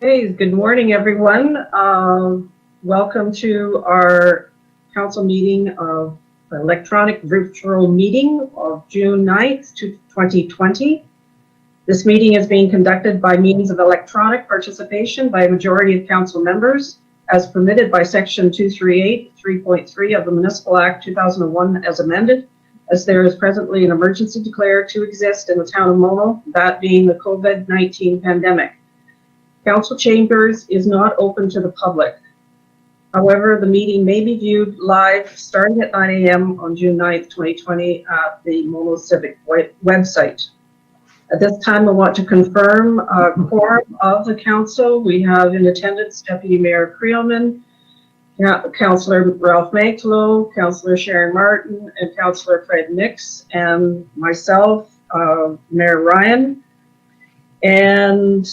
Hey, good morning, everyone. Welcome to our council meeting of electronic virtual meeting of June 9th, 2020. This meeting is being conducted by means of electronic participation by a majority of council members as permitted by section 238, 3.3 of the Municipal Act 2001 as amended, as there is presently an emergency declared to exist in the town of Mono, that being the COVID-19 pandemic. Council chambers is not open to the public. However, the meeting may be viewed live starting at 9 a.m. on June 9th, 2020 at the Mono Civic website. At this time, I want to confirm a quorum of the council. We have in attendance Deputy Mayor Creelman, Councillor Ralph Magtlow, Councillor Sharon Martin, and Councillor Fred Nix, and myself, Mayor Ryan. And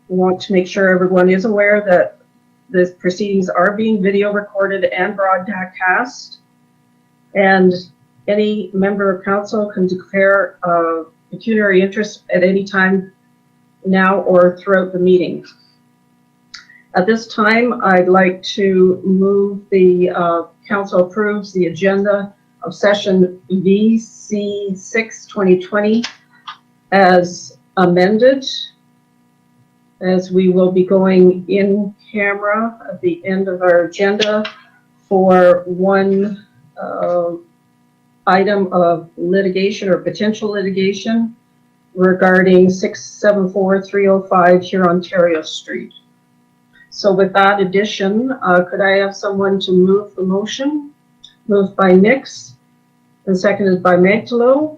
want to make sure everyone is aware that the proceedings are being video recorded and broadcast, and any member of council can declare a pecuniary interest at any time now or throughout the meeting. At this time, I'd like to move the council approves the agenda of session VC6-2020 as amended, as we will be going in camera at the end of our agenda for one item of litigation or potential litigation regarding 674-305 here Ontario Street. So with that addition, could I have someone to move the motion? Moved by Nix and seconded by Magtlow.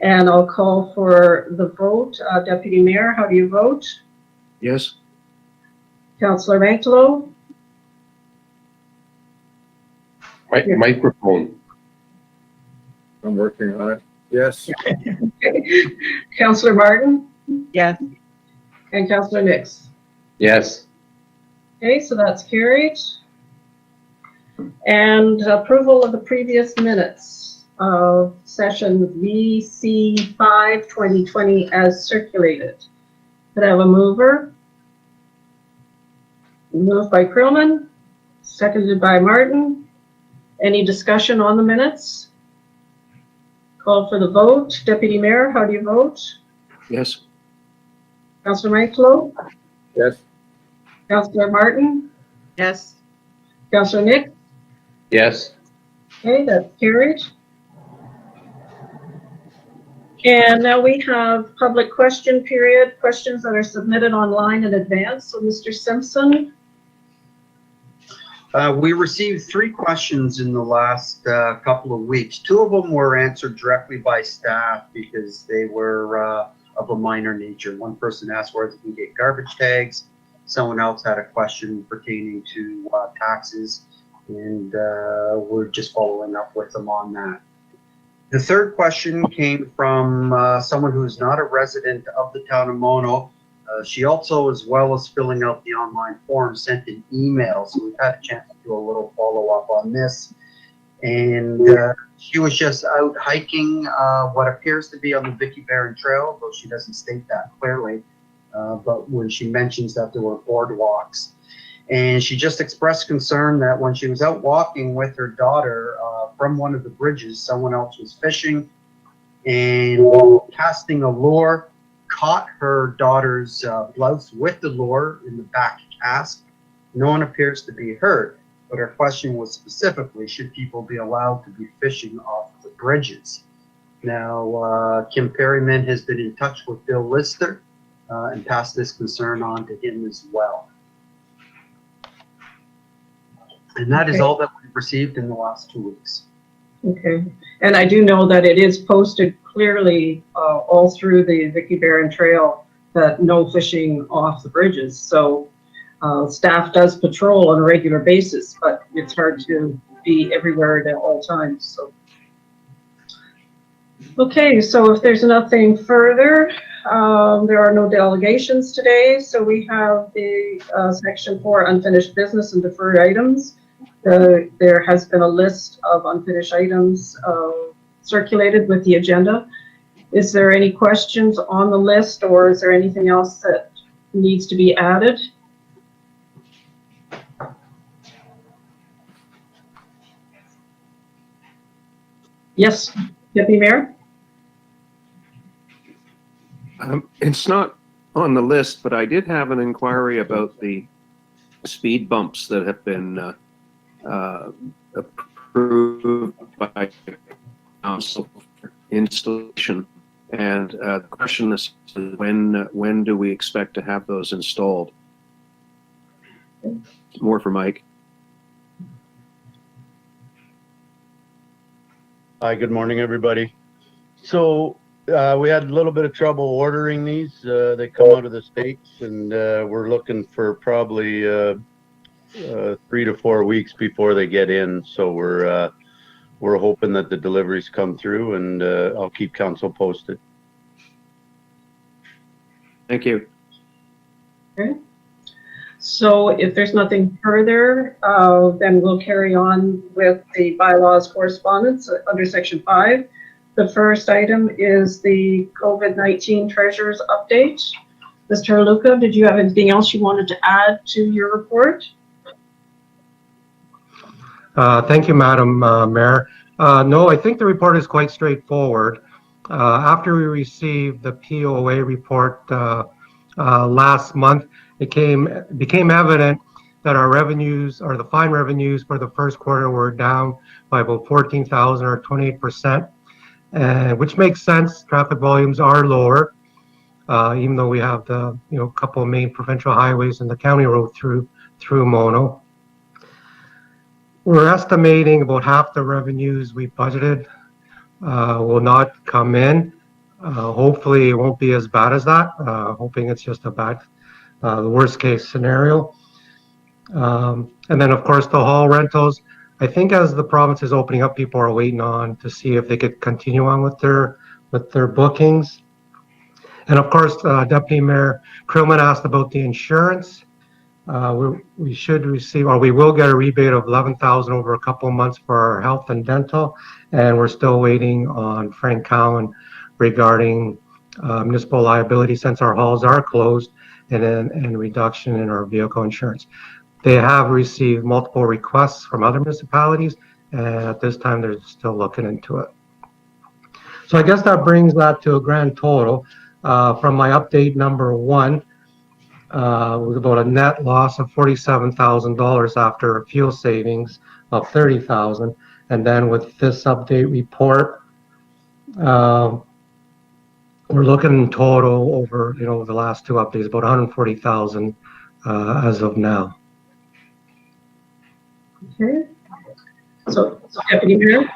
And I'll call for the vote. Deputy Mayor, how do you vote? Yes. Councillor Magtlow? Microphone. I'm working on it. Yes. Councillor Martin? Yes. And Councillor Nix? Yes. Okay, so that's carried. And approval of the previous minutes of session VC5-2020 as circulated. Could I have a mover? Moved by Creelman, seconded by Martin. Any discussion on the minutes? Call for the vote. Deputy Mayor, how do you vote? Yes. Councillor Magtlow? Yes. Councillor Martin? Yes. Councillor Nix? Yes. Okay, that's carried. And now we have public question period, questions that are submitted online in advance. So Mr. Simpson. We received 3 questions in the last couple of weeks. 2 of them were answered directly by staff because they were of a minor nature. One person asked where they can get garbage tags. Someone else had a question pertaining to taxes, and we're just following up with them on that. The third question came from someone who is not a resident of the town of Mono. She also, as well as filling out the online form, sent an email. So we've had a chance to do a little follow-up on this. And she was just out hiking what appears to be on the Vicky Barron Trail, though she doesn't state that clearly. But when she mentions that there were boardwalks. And she just expressed concern that when she was out walking with her daughter from one of the bridges, someone else was fishing and while casting a lure, caught her daughter's blouse with the lure in the back cast. No one appears to be hurt, but her question was specifically, should people be allowed to be fishing off the bridges? Now, Kim Perryman has been in touch with Bill Lister and passed this concern on to him as well. And that is all that we've received in the last 2 weeks. Okay, and I do know that it is posted clearly all through the Vicky Barron Trail that no fishing off the bridges. So staff does patrol on a regular basis, but it's hard to be everywhere at all times. So, okay, so if there's nothing further, there are no delegations today. So we have the section 4 unfinished business and deferred items. There has been a list of unfinished items circulated with the agenda. Is there any questions on the list, or is there anything else that needs to be added? Yes, Deputy Mayor? It's not on the list, but I did have an inquiry about the speed bumps that have been approved by council for installation. And the question is, when do we expect to have those installed? More for Mike. Hi, good morning, everybody. So we had a little bit of trouble ordering these. They come out of the States, and we're looking for probably 3 to 4 weeks before they get in. So we're hoping that the deliveries come through, and I'll keep council posted. Thank you. Okay. So if there's nothing further, then we'll carry on with the bylaws correspondence under section 5. The first item is the COVID-19 Treasurer's update. Mr. Luca, did you have anything else you wanted to add to your report? Thank you, Madam Mayor. No, I think the report is quite straightforward. After we received the POA report last month, it became evident that our revenues, or the fine revenues for the first quarter, were down by about 14,000 or 28%, which makes sense. Traffic volumes are lower, even though we have the couple of main provincial highways and the county road through Mono. We're estimating about half the revenues we budgeted will not come in. Hopefully it won't be as bad as that. Hoping it's just the worst case scenario. And then of course the hall rentals. I think as the province is opening up, people are waiting on to see if they could continue on with their bookings. And of course, Deputy Mayor Krillman asked about the insurance. We should receive, or we will get a rebate of 11,000 over a couple of months for our health and dental, and we're still waiting on Frank Cowan regarding municipal liability since our halls are closed, and reduction in our vehicle insurance. They have received multiple requests from other municipalities, and at this time they're still looking into it. So I guess that brings that to a grand total. From my update number 1, was about a net loss of $47,000 after fuel savings of $30,000, and then with this update report, we're looking in total over the last 2 updates about 140,000 as of now. Okay. So Deputy Mayor?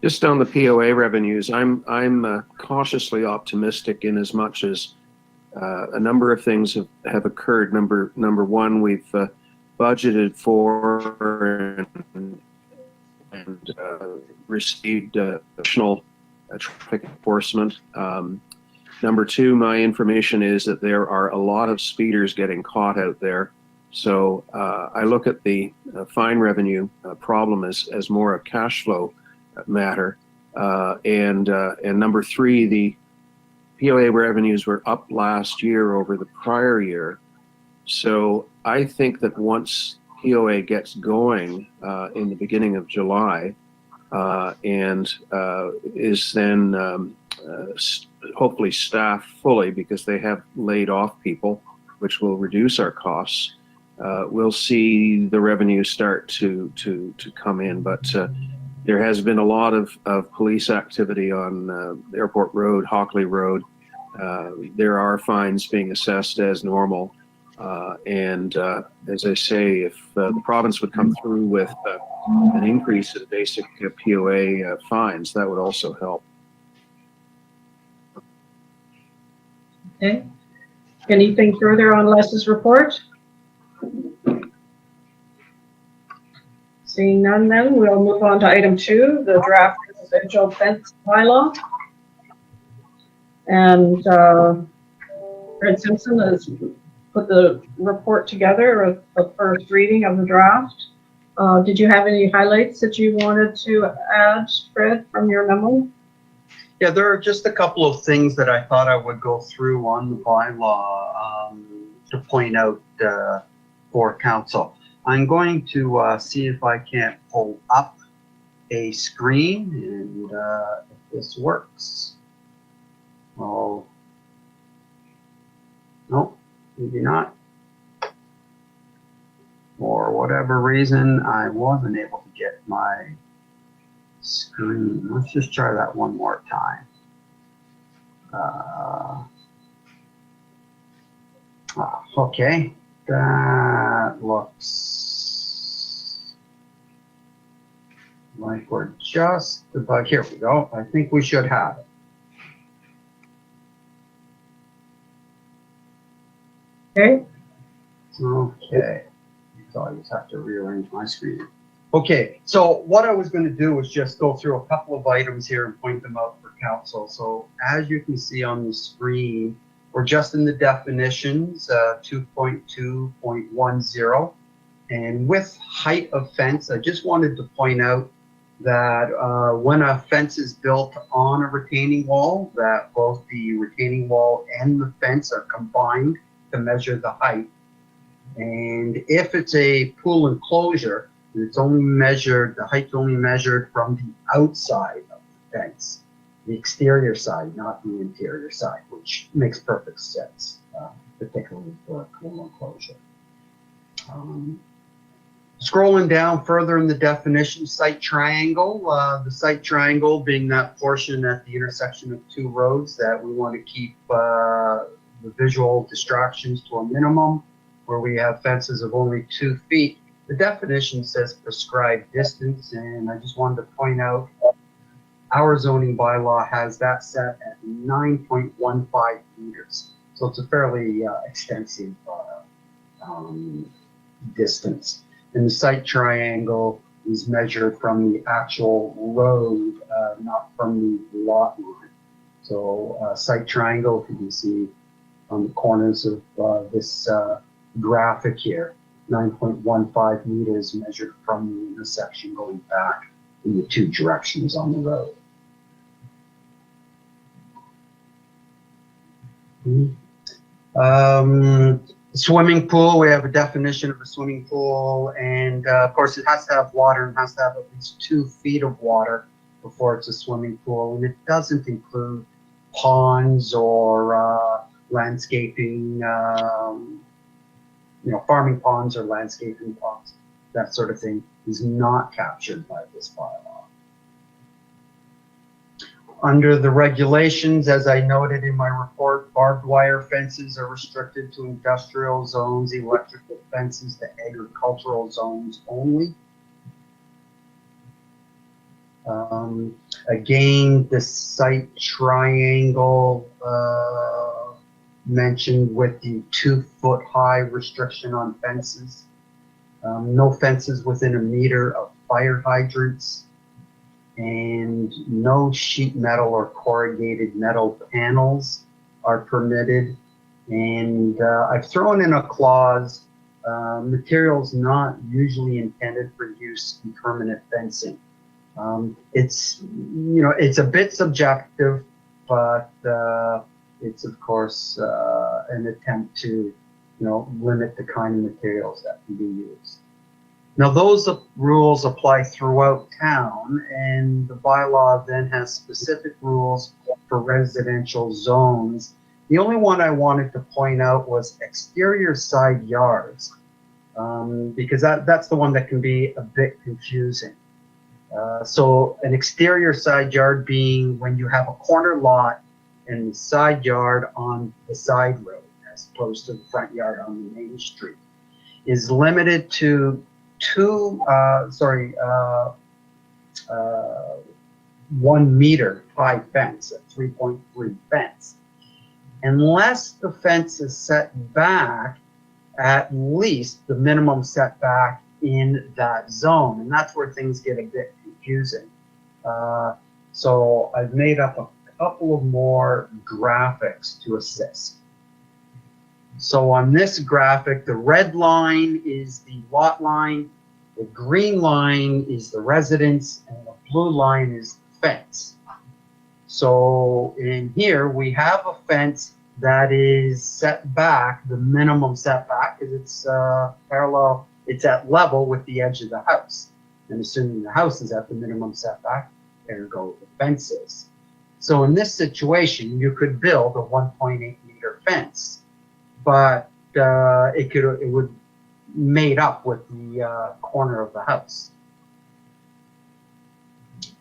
Just on the POA revenues, I'm cautiously optimistic in as much as a number of things have occurred. Number one, we've budgeted for and received additional traffic enforcement. Number two, my information is that there are a lot of speeders getting caught out there. So I look at the fine revenue problem as more a cash flow matter. And number three, the POA revenues were up last year over the prior year. So I think that once POA gets going in the beginning of July and is then hopefully staffed fully, because they have laid off people, which will reduce our costs, we'll see the revenue start to come in. But there has been a lot of police activity on Airport Road, Hockley Road. There are fines being assessed as normal. And as I say, if the province would come through with an increase in basic POA fines, that would also help. Okay. Anything further on Les's report? Seeing none, then we'll move on to item 2, the draft residential fence bylaw. And Fred Simpson has put the report together of the first reading of the draft. Did you have any highlights that you wanted to add, Fred, from your memo? Yeah, there are just a couple of things that I thought I would go through on the bylaw to point out for council. I'm going to see if I can't pull up a screen and if this works. Oh, no, maybe not. For whatever reason, I wasn't able to get my screen. Let's just try that one more time. Okay, that looks like we're just about, here we go. I think we should have it. Okay, Okay, so I just have to rearrange my screen. Okay, so what I was going to do was just go through a couple of items here and point them out for council. So as you can see on the screen, we're just in the definitions, 2.2.10. And with height of fence, I just wanted to point out that when a fence is built on a retaining wall, that both the retaining wall and the fence are combined to measure the height. And if it's a pool enclosure, it's only measured, the height's only measured from the outside of the fence, the exterior side, not the interior side, which makes perfect sense, particularly for a pool enclosure. Scrolling down further in the definition, site triangle, the site triangle being that portion at the intersection of two roads that we want to keep the visual distractions to a minimum, where we have fences of only 2 feet. The definition says prescribed distance, and I just wanted to point out our zoning bylaw has that set at 9.15 meters. So it's a fairly extensive distance. And the site triangle is measured from the actual road, not from the lot line. So site triangle, you can see on the corners of this graphic here, 9.15 meters measured from the intersection going back in the two directions on the road. Swimming pool, we have a definition of a swimming pool, and of course it has to have water and has to have at least 2 feet of water before it's a swimming pool, and it doesn't include ponds or landscaping, farming ponds or landscaping ponds. That sort of thing is not captured by this bylaw. Under the regulations, as I noted in my report, barbed wire fences are restricted to industrial zones, electrical fences to agricultural zones only. Again, the site triangle mentioned with the 2 foot high restriction on fences. No fences within a meter of fire hydrants, and no sheet metal or corrugated metal panels are permitted. And I've thrown in a clause, materials not usually intended for use in permanent fencing. It's a bit subjective, but it's of course an attempt to limit the kind of materials that can be used. Now those rules apply throughout town, and the bylaw then has specific rules for residential zones. The only one I wanted to point out was exterior side yards, because that's the one that can be a bit confusing. So an exterior side yard being when you have a corner lot and the side yard on the side road as opposed to the front yard on the main street, is limited to 1 meter high fence, a 3.3 fence, unless the fence is set back at least the minimum setback in that zone, and that's where things get a bit confusing. So I've made up a couple of more graphics to assist. So on this graphic, the red line is the lot line, the green line is the residence, and the blue line is the fence. So in here, we have a fence that is set back, the minimum setback, because it's parallel, it's at level with the edge of the house. And assuming the house is at the minimum setback, there go the fences. So in this situation, you could build a 1.8 meter fence, but it would made up with the corner of the house.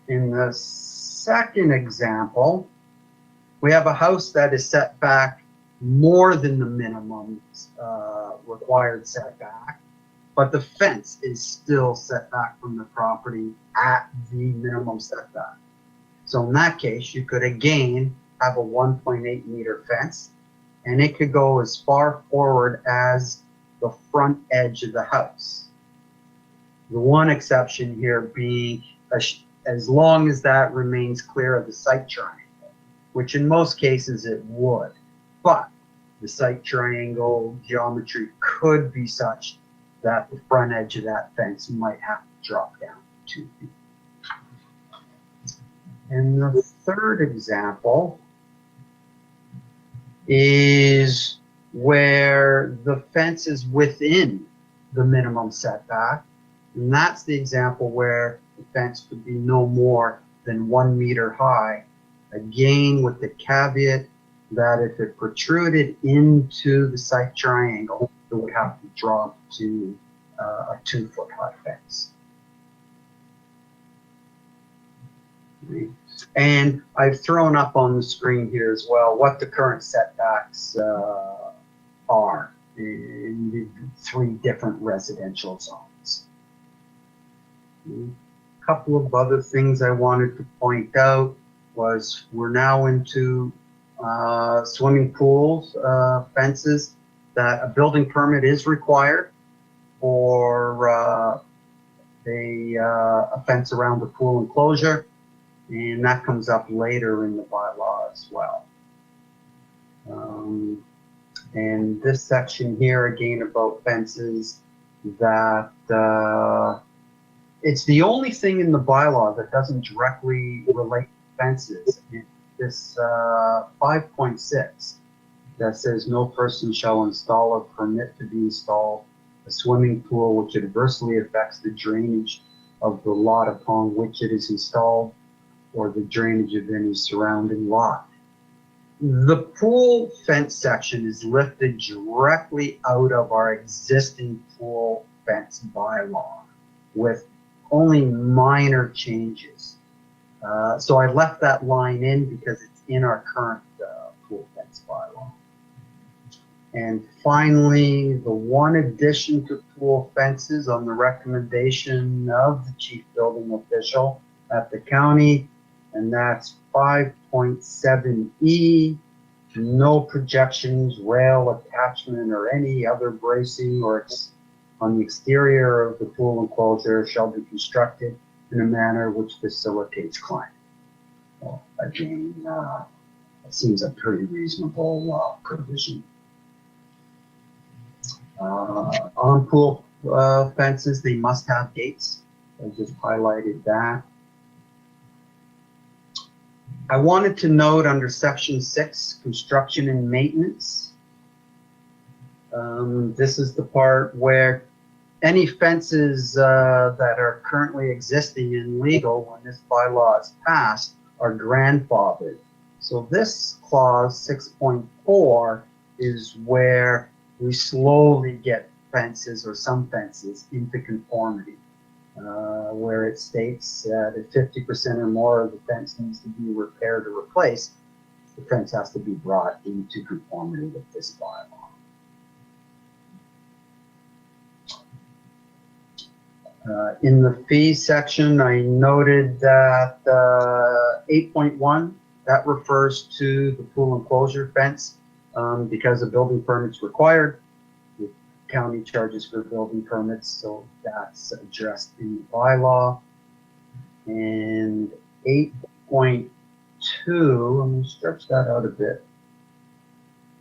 In the second example, we have a house that is set back more than the minimum required setback, but the fence is still set back from the property at the minimum setback. So in that case, you could again have a 1.8 meter fence, and it could go as far forward as the front edge of the house. The one exception here being as long as that remains clear of the site triangle, which in most cases it would, but the site triangle geometry could be such that the front edge of that fence might have to drop down 2 feet. And the third example is where the fence is within the minimum setback. And that's the example where the fence would be no more than 1 meter high. Again, with the caveat that if it protruded into the site triangle, it would have to drop to a 2 foot high fence. And I've thrown up on the screen here as well what the current setbacks are in the 3 different residential zones. A couple of other things I wanted to point out was we're now into swimming pools, fences, that a building permit is required for a fence around the pool enclosure. And that comes up later in the bylaw as well. And this section here, again, about fences, that it's the only thing in the bylaw that doesn't directly relate to fences. This 5.6 that says no person shall install or permit to be installed a swimming pool which adversely affects the drainage of the lot upon which it is installed, or the drainage of any surrounding lot. The pool fence section is lifted directly out of our existing pool fence bylaw with only minor changes. So I left that line in because it's in our current pool fence bylaw. And finally, the one addition to pool fences on the recommendation of the chief building official at the county, and that's 5.7E, no projections, rail attachment, or any other bracing or on the exterior of the pool enclosure shall be constructed in a manner which facilitates climbing. Well, again, it seems a pretty reasonable provision. On pool fences, they must have gates. I just highlighted that. I wanted to note under section 6, construction and maintenance. This is the part where any fences that are currently existing and legal when this bylaw is passed are grandfathered. So this clause 6.4 is where we slowly get fences or some fences into conformity. Where it states that if 50% or more of the fence needs to be repaired or replaced, the fence has to be brought into conformity with this bylaw. In the fee section, I noted that 8.1, that refers to the pool enclosure fence because a building permit's required. County charges for building permits, so that's addressed in the bylaw. And 8.2, I'm going to stretch that out a bit.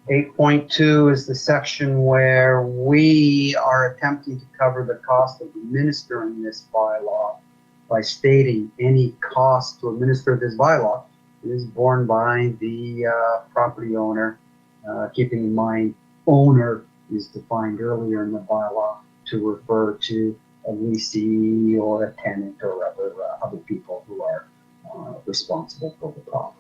8.2 is the section where we are attempting to cover the cost of administering this bylaw by stating any cost to administer this bylaw is borne by the property owner, keeping in mind owner is defined earlier in the bylaw to refer to a leasee or a tenant or other people who are responsible for the property.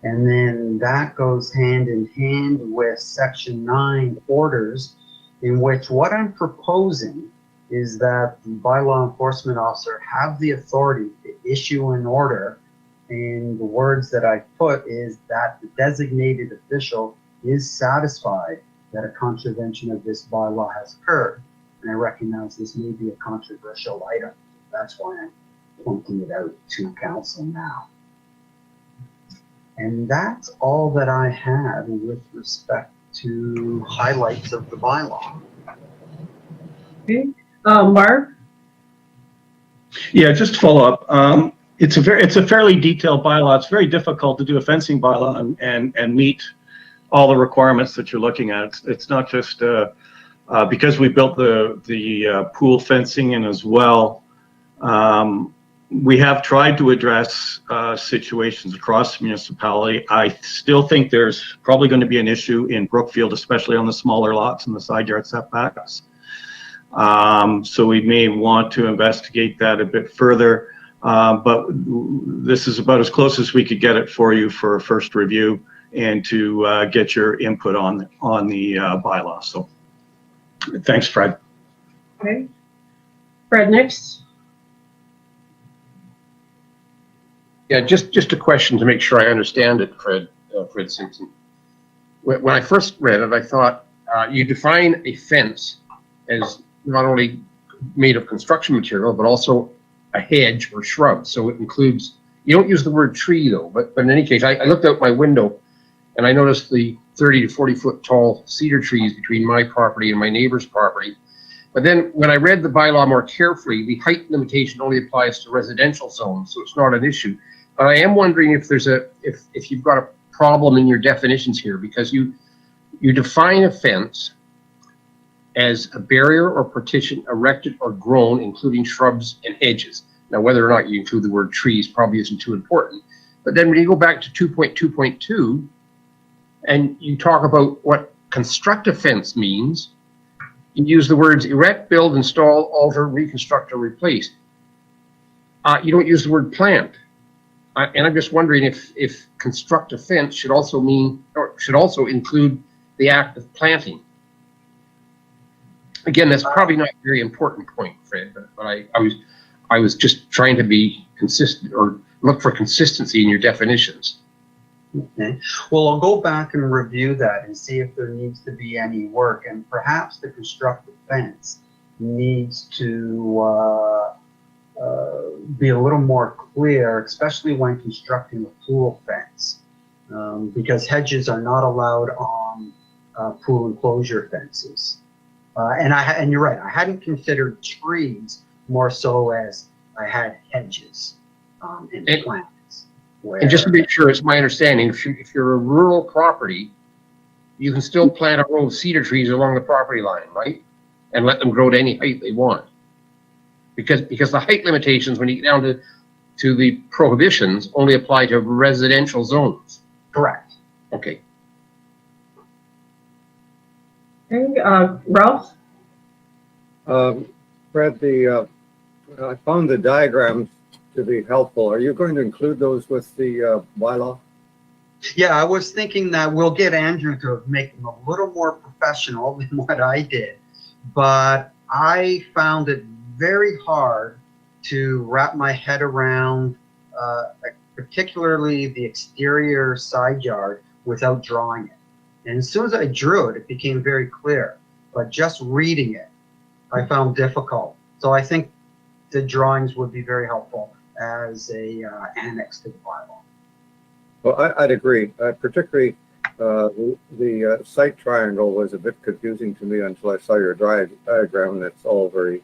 And then that goes hand in hand with Section 9 orders, in which what I'm proposing is that the bylaw enforcement officer have the authority to issue an order, and the words that I put is that the designated official is satisfied that a contravention of this bylaw has occurred. And I recognize this may be a controversial item. That's why I'm pointing it out to council now. And that's all that I have with respect to highlights of the bylaw. Okay, Mark? Yeah, just to follow up. It's a fairly detailed bylaw. It's very difficult to do a fencing bylaw and meet all the requirements that you're looking at. It's not just because we built the pool fencing in as well. We have tried to address situations across the municipality. I still think there's probably going to be an issue in Brookfield, especially on the smaller lots and the side yard setbacks. So we may want to investigate that a bit further. But this is about as close as we could get it for you for a first review and to get your input on the bylaw. So thanks, Fred. Okay. Fred, next. Yeah, just a question to make sure I understand it, Fred Simpson. When I first read it, I thought you define a fence as not only made of construction material, but also a hedge or shrub. So it includes, you don't use the word tree though, but in any case, I looked out my window and I noticed the 30 to 40 foot tall cedar trees between my property and my neighbor's property. But then when I read the bylaw more carefully, the height limitation only applies to residential zones, so it's not an issue. But I am wondering if there's if you've got a problem in your definitions here, because you define a fence as a barrier or partition erected or grown, including shrubs and hedges. Now, whether or not you include the word trees probably isn't too important. But then when you go back to 2.2.2 and you talk about what construct a fence means, you use the words erect, build, install, alter, reconstruct, or replace. You don't use the word plant. And I'm just wondering if construct a fence should also mean, or should also include the act of planting. Again, that's probably not a very important point, Fred, but I was just trying to be consistent or look for consistency in your definitions. Okay. Well, I'll go back and review that and see if there needs to be any work, and perhaps the constructive fence needs to be a little more clear, especially when constructing a pool fence, because hedges are not allowed on pool enclosure fences. And you're right, I hadn't considered trees, more so as I had hedges and plants. And just to make sure, it's my understanding, if you're a rural property, you can still plant a row of cedar trees along the property line, right? And let them grow to any height they want. Because the height limitations, when you get down to the prohibitions, only apply to residential zones. Correct. Okay. Okay, Ralph? Fred, I found the diagrams to be helpful. Are you going to include those with the bylaw? Yeah, I was thinking that we'll get Andrew to make them a little more professional than what I did, but I found it very hard to wrap my head around, particularly the exterior side yard, without drawing it. And as soon as I drew it, it became very clear. But just reading it, I found difficult. So I think the drawings would be very helpful as a annex to the bylaw. Well, I'd agree. Particularly the site triangle was a bit confusing to me until I saw your diagram, and it's all very,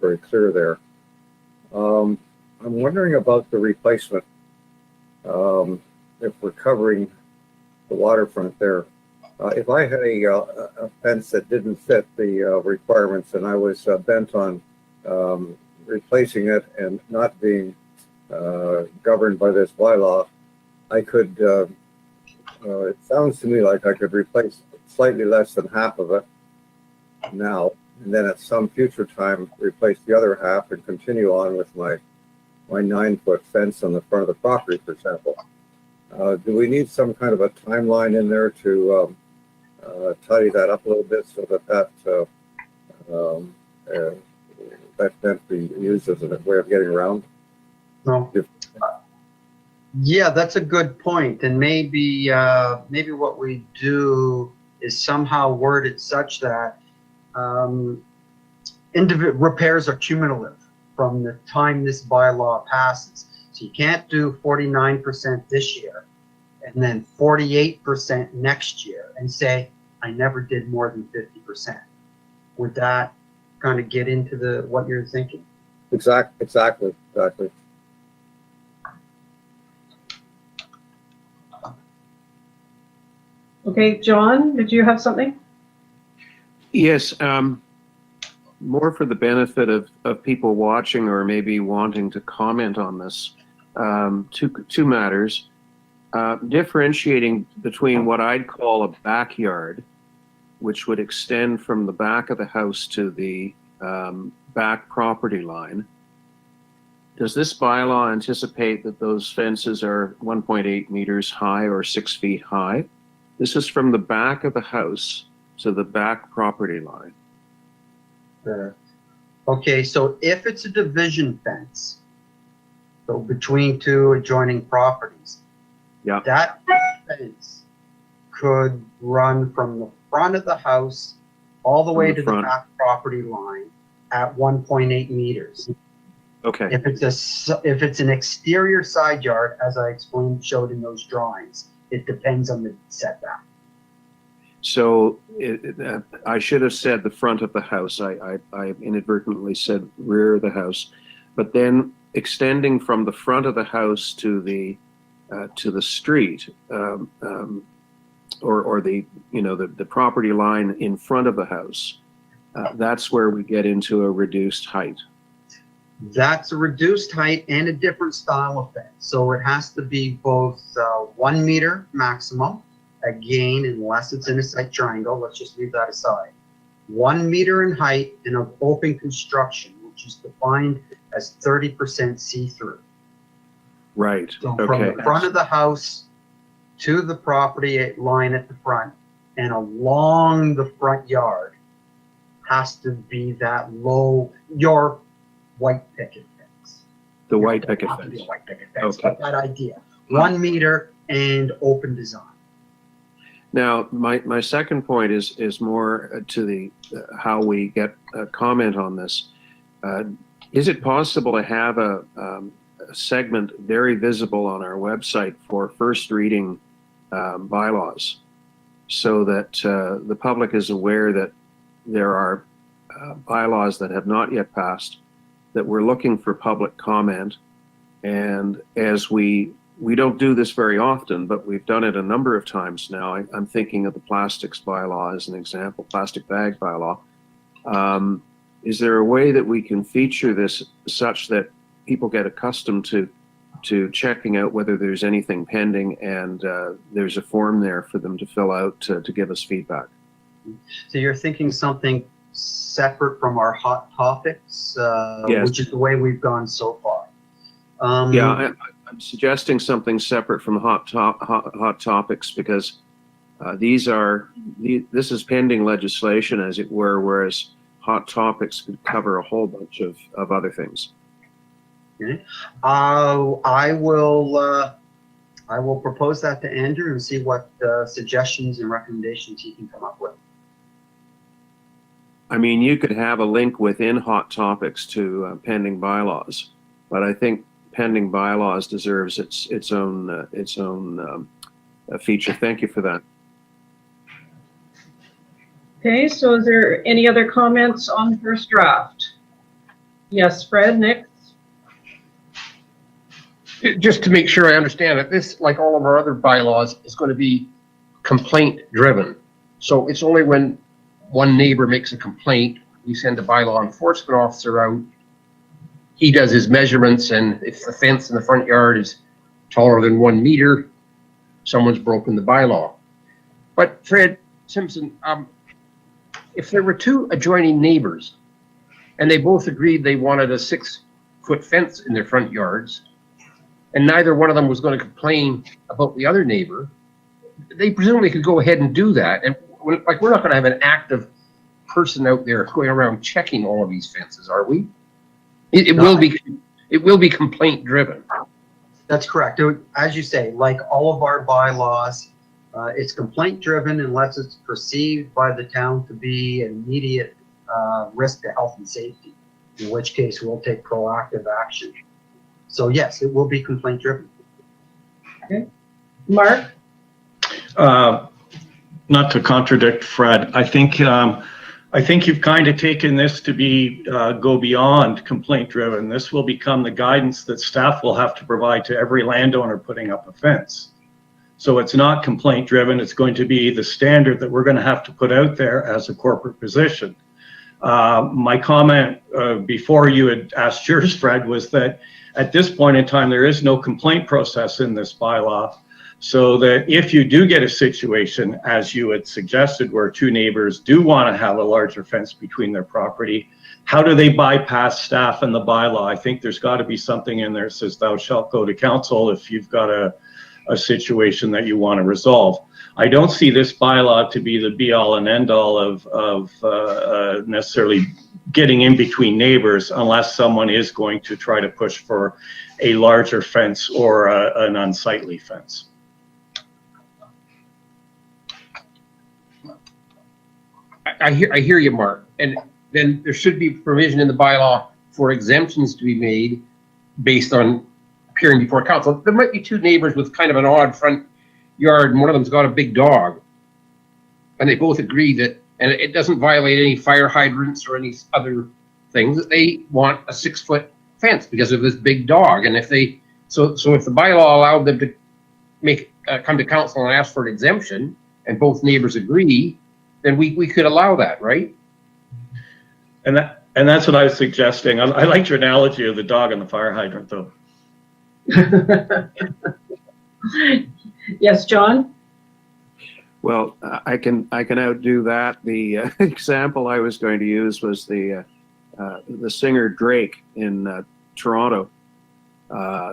very clear there. I'm wondering about the replacement. If we're covering the waterfront there, if I had a fence that didn't fit the requirements and I was bent on replacing it and not being governed by this bylaw, I could, it sounds to me like I could replace slightly less than half of it now, and then at some future time, replace the other half and continue on with my 9-foot fence on the front of the property, for example. Do we need some kind of a timeline in there to tidy that up a little bit so that can't be used as a way of getting around? No. Yeah, that's a good point. And maybe what we do is somehow word it such that repairs are cumulative from the time this bylaw passes. So you can't do 49% this year and then 48% next year and say, I never did more than 50%. Would that kind of get into what you're thinking? Exactly. Okay, John, did you have something? Yes, more for the benefit of people watching or maybe wanting to comment on this. Two matters. Differentiating between what I'd call a backyard, which would extend from the back of the house to the back property line. Does this bylaw anticipate that those fences are 1.8 meters high or 6 feet high? This is from the back of the house to the back property line. Okay, so if it's a division fence, so between two adjoining properties, yeah, that fence could run from the front of the house all the way to the back property line at 1.8 meters. Okay. If it's an exterior side yard, as I showed in those drawings, it depends on the setback. So I should have said the front of the house. I inadvertently said rear of the house, but then extending from the front of the house to the street, or the property line in front of the house. That's where we get into a reduced height. That's a reduced height and a different style of fence. So it has to be both 1 meter maximum, again, unless it's in a site triangle, let's just leave that aside. 1 meter in height and of open construction, which is defined as 30% see-through. Right. So okay. from the front of the house to the property line at the front and along the front yard has to be that low, your white picket fence. The white picket Not to fence. be a white picket fence, Okay. but that idea. 1 meter and open design. Now, my second point is more to the how we get a comment on this. Is it possible to have a segment very visible on our website for first reading bylaws, so that the public is aware that there are bylaws that have not yet passed, that we're looking for public comment, and as we don't do this very often, but we've done it a number of times now. I'm thinking of the plastics bylaw as an example, plastic bag bylaw. Is there a way that we can feature this such that people get accustomed to checking out whether there's anything pending, and there's a form there for them to fill out to give us feedback? So you're thinking something separate from our hot topics, Yes. which is the way we've gone so far. Yeah, I'm suggesting something separate from hot topics, because this is pending legislation, as it were, whereas hot topics could cover a whole bunch of other things. Okay. I will propose that to Andrew and see what suggestions and recommendations he can come up with. I mean, you could have a link within hot topics to pending bylaws, but I think pending bylaws deserves its own feature. Thank you for that. Okay, so is there any other comments on the first draft? Yes, Fred, next. Just to make sure I understand it, this, like all of our other bylaws, is going to be complaint driven. So it's only when one neighbor makes a complaint, we send a bylaw enforcement officer out he does his measurements, and if the fence in the front yard is taller than 1 meter, someone's broken the bylaw. But Fred Simpson, if there were two adjoining neighbors and they both agreed they wanted a 6-foot fence in their front yards, and neither one of them was going to complain about the other neighbor, they presumably could go ahead and do that. And we're not going to have an active person out there going around checking all of these fences, are we? It will be complaint driven. That's correct. As you say, like all of our bylaws, it's complaint driven unless it's perceived by the town to be an immediate risk to health and safety, in which case we'll take proactive action. So yes, it will be complaint driven. Okay. Mark? Not to contradict Fred, I think you've kind of taken this to be go beyond complaint driven. This will become the guidance that staff will have to provide to every landowner putting up a fence. So it's not complaint driven. It's going to be the standard that we're going to have to put out there as a corporate position. My comment before you had asked yours, Fred, was that at this point in time, there is no complaint process in this bylaw. So that if you do get a situation, as you had suggested, where two neighbors do want to have a larger fence between their property, how do they bypass staff and the bylaw? I think there's got to be something in there that says thou shalt go to council if you've got a situation that you want to resolve. I don't see this bylaw to be the be all and end all of necessarily getting in between neighbors unless someone is going to try to push for a larger fence or an unsightly fence. I hear you, Mark. And then there should be provision in the bylaw for exemptions to be made based on appearing before council. There might be two neighbors with kind of an odd front yard, and one of them's got a big dog, and they both agree that, and it doesn't violate any fire hydrants or any other things, that they want a 6-foot fence because of this big dog. And if they, so if the bylaw allowed them to make come to council and ask for an exemption, and both neighbors agree, then we could allow that, right? And that's what I was suggesting. I liked your analogy of the dog and the fire hydrant, though. Yes, John? Well, I can outdo that. The example I was going to use was the singer Drake in Toronto,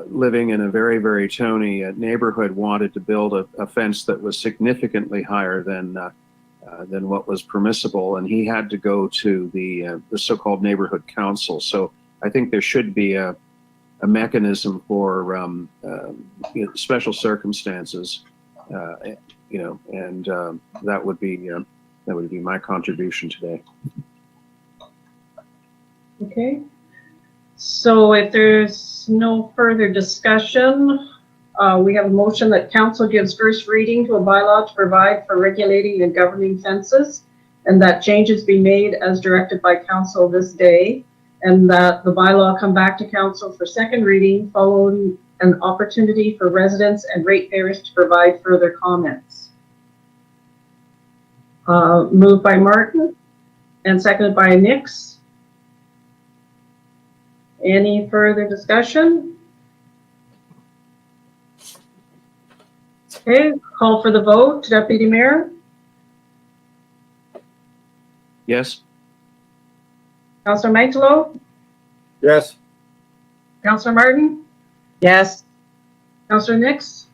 living in a very, very tony neighborhood, wanted to build a fence that was significantly higher than what was permissible, and he had to go to the so-called neighborhood council. So I think there should be a mechanism for special circumstances, and that would be my contribution today. Okay. So if there's no further discussion, we have a motion that council gives first reading to a bylaw to provide for regulating and governing fences, and that changes be made as directed by council this day, and that the bylaw come back to council for second reading following an opportunity for residents and ratepayers to provide further comments. Moved by Martin and seconded by Nix. Any further discussion? Okay, call for the vote. Deputy Mayor? Yes? Councillor Mantelo? Yes. Councillor Martin? Yes. Councillor Nix?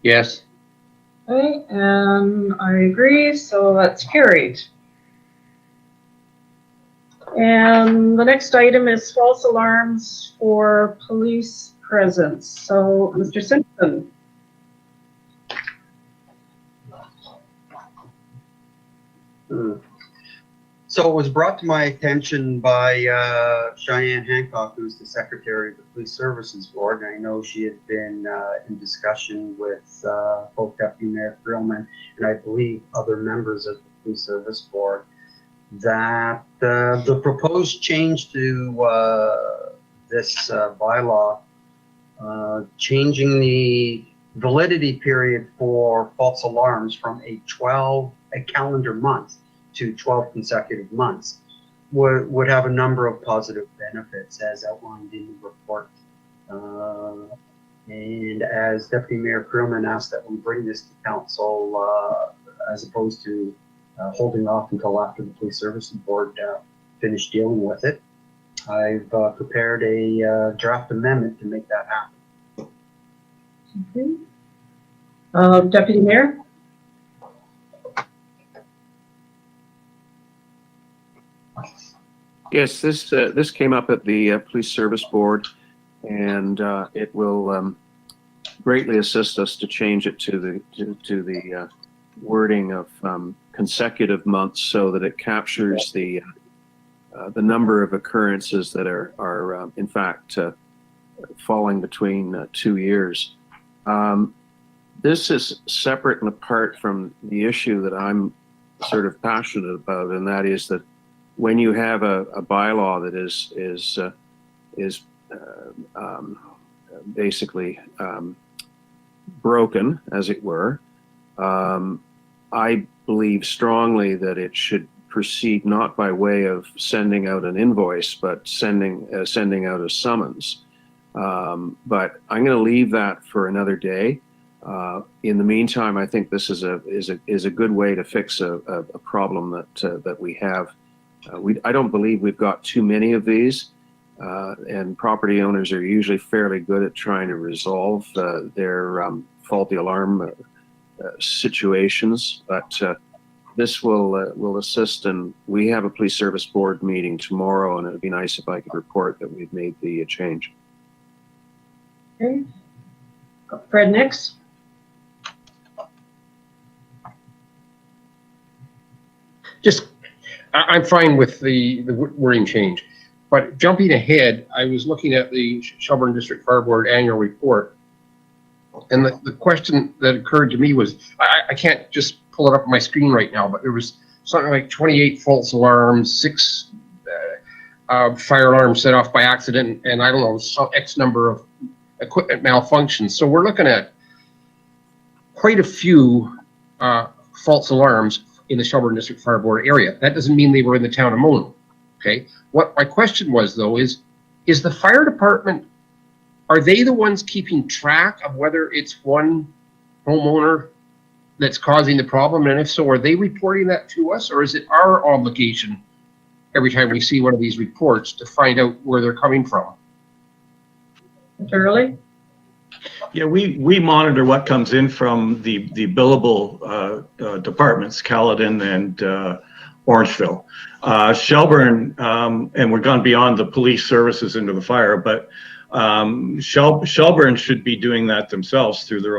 Yes. Okay, and I agree, so that's carried. And the next item is false alarms for police presence. So, Mr. Simpson. So it was brought to my attention by Cheyenne Hancock, who's the secretary of the Police Services Board, and I know she had been in discussion with both Deputy Mayor Grillman and I believe other members of the Police Service Board, that the proposed change to this bylaw, changing the validity period for false alarms from a calendar month to 12 consecutive months would have a number of positive benefits as outlined in the report. And as Deputy Mayor Crewman asked that we bring this to council as opposed to holding off until after the Police Services Board finished dealing with it, I've prepared a draft amendment to make that happen. Okay. Deputy Mayor? Yes, this came up at the Police Service Board, and it will greatly assist us to change it to the wording of consecutive months, so that it captures the number of occurrences that are in fact falling between 2 years. This is separate and apart from the issue that I'm sort of passionate about, and that is that when you have a bylaw that is basically broken, as it were, I believe strongly that it should proceed not by way of sending out an invoice, but sending out a summons. But I'm going to leave that for another day. In the meantime, I think this is a good way to fix a problem that we have. I don't believe we've got too many of these, and property owners are usually fairly good at trying to resolve their faulty alarm situations. But this will assist, and we have a Police Service Board meeting tomorrow, and it'd be nice if I could report that we've made the change. Okay. Fred Nix? I'm fine with the wording change, but jumping ahead, I was looking at the Shelburne District Fire Board annual report, and the question that occurred to me was, I can't just pull it up on my screen right now, but there was something like 28 false alarms, 6 fire alarms set off by accident, and I don't know, some X number of equipment malfunctions. So we're looking at quite a few false alarms in the Shelburne District Fire Board area. That doesn't mean they were in the town of Mono. Okay. What my question was, though, is the fire department, are they the ones keeping track of whether it's one homeowner that's causing the problem? And if so, are they reporting that to us, or is it our obligation every time we see one of these reports to find out where they're coming from? Mr. Early? Yeah, we monitor what comes in from the billable departments, Caledon and Orangeville. Shelburne, and we're gone beyond the police services into the fire, but Shelburne should be doing that themselves through their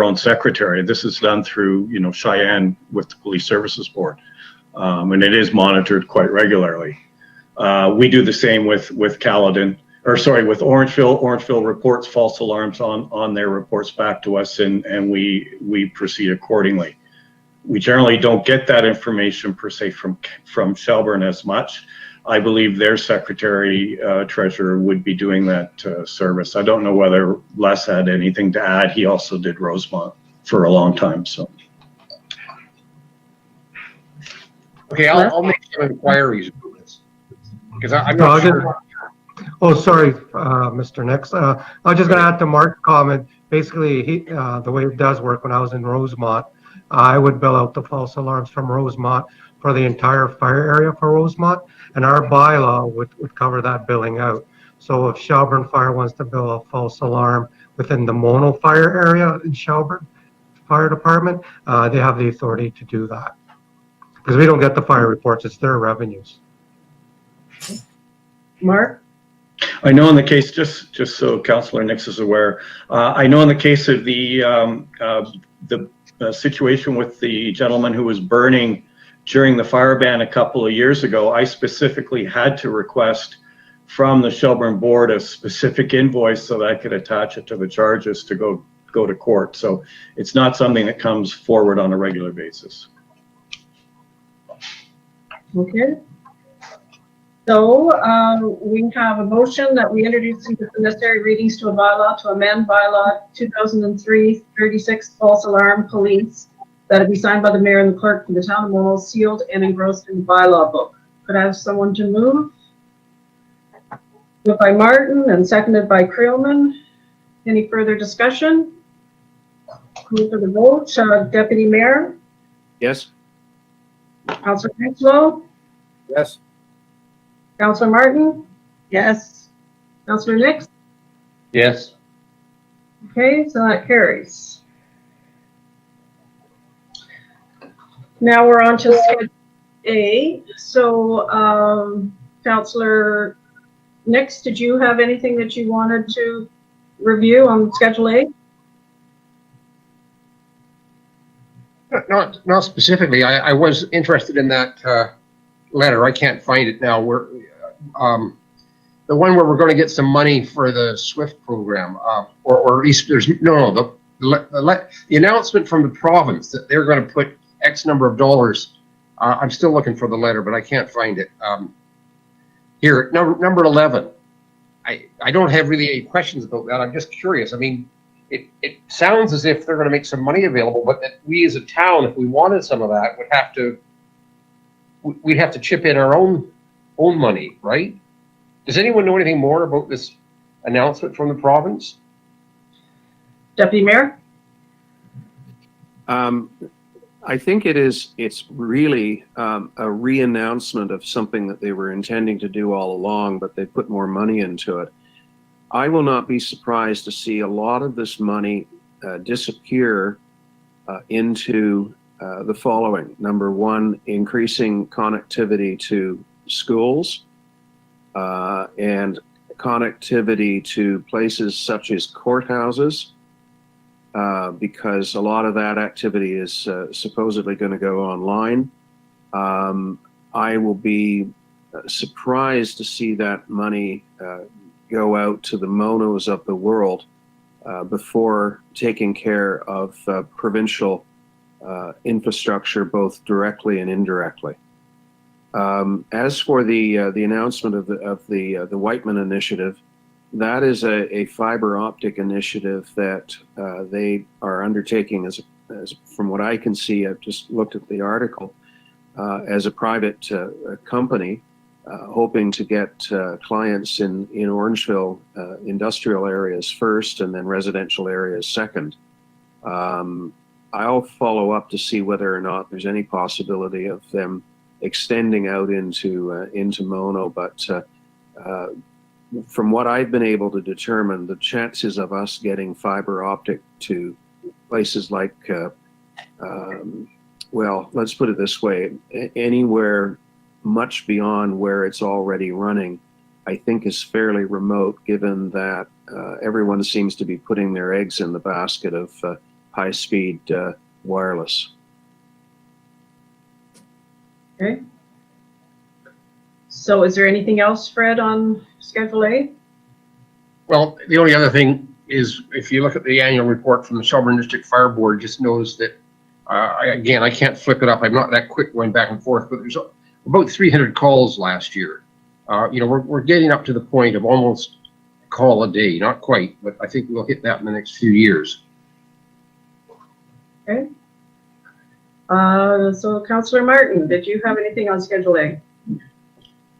own secretary. This is done through, Cheyenne with the Police Services Board, and it is monitored quite regularly. We do the same with Caledon. With Orangeville. Orangeville reports false alarms on their reports back to us, and we proceed accordingly. We generally don't get that information per se from Shelburne as much. I believe their secretary treasurer would be doing that service. I don't know whether Les had anything to add. He also did Rosemont for a long time. So. Okay, I'll make some inquiries about this because I'm not sure. Oh, sorry, Mr. Nix. I was just going to add to Mark's comment. Basically, the way it does work, when I was in Rosemont, I would bill out the false alarms from Rosemont for the entire fire area for Rosemont, and our bylaw would cover that billing out. So if Shelburne Fire wants to bill a false alarm within the Mono fire area in Shelburne Fire Department, they have the authority to do that. Because we don't get the fire reports, it's their revenues. Mark? I know in the case, just so Councillor Nix is aware, I know in the case of the situation with the gentleman who was burning during the fire ban a couple of years ago, I specifically had to request from the Shelburne Board a specific invoice so that I could attach it to the charges to go to court. So it's not something that comes forward on a regular basis. Okay. So we have a motion that we introduce the necessary readings to a bylaw to amend bylaw 2003-36 false alarm police, that it be signed by the mayor and the clerk for the town of Mono, sealed and engrossed in the bylaw book. Could I have someone to move? Moved by Martin and seconded by Creelman. Any further discussion? Move for the vote. Deputy Mayor, Yes? Councillor Maxwell, Yes, Councillor Martin, Yes. Councillor Nix. Yes. Okay, so that carries. Now we're on to Schedule A. So, Councillor Nix, did you have anything that you wanted to review on Schedule A? Not specifically. I was interested in that letter. I can't find it now. The one where we're going to get some money for the SWIFT program, or at least there's the announcement from the province that they're going to put X number of dollars. I'm still looking for the letter, but I can't find it. Here, number 11. I don't have really any questions about that. I'm just curious. I mean, it sounds as if they're going to make some money available, but that we as a town, if we wanted some of that, we'd have to chip in our own money, right? Does anyone know anything more about this announcement from the province? Deputy Mayor? I think it's really a re-announcement of something that they were intending to do all along, but they put more money into it. I will not be surprised to see a lot of this money disappear into the following. Number one, increasing connectivity to schools and connectivity to places such as courthouses, because a lot of that activity is supposedly going to go online. I will be surprised to see that money go out to the monos of the world before taking care of provincial infrastructure, both directly and indirectly. As for the announcement of the Whiteman initiative, that is a fiber optic initiative that they are undertaking as from what I can see. I've just looked at the article, as a private company, hoping to get clients in Orangeville industrial areas first and then residential areas second. I'll follow up to see whether or not there's any possibility of them extending out into mono, but from what I've been able to determine, the chances of us getting fiber optic to places like, well, let's put it this way, anywhere much beyond where it's already running, I think is fairly remote, given that everyone seems to be putting their eggs in the basket of high-speed wireless. Okay. So is there anything else, Fred, on Schedule A? Well, the only other thing is, if you look at the annual report from the Shelburne District Fire Board, just notice that, again, I can't flip it up. I'm not that quick going back and forth, but there's about 300 calls last year. We're getting up to the point of almost a call a day, not quite, but I think we'll hit that in the next few years. Okay. So Councillor Martin, did you have anything on Schedule A?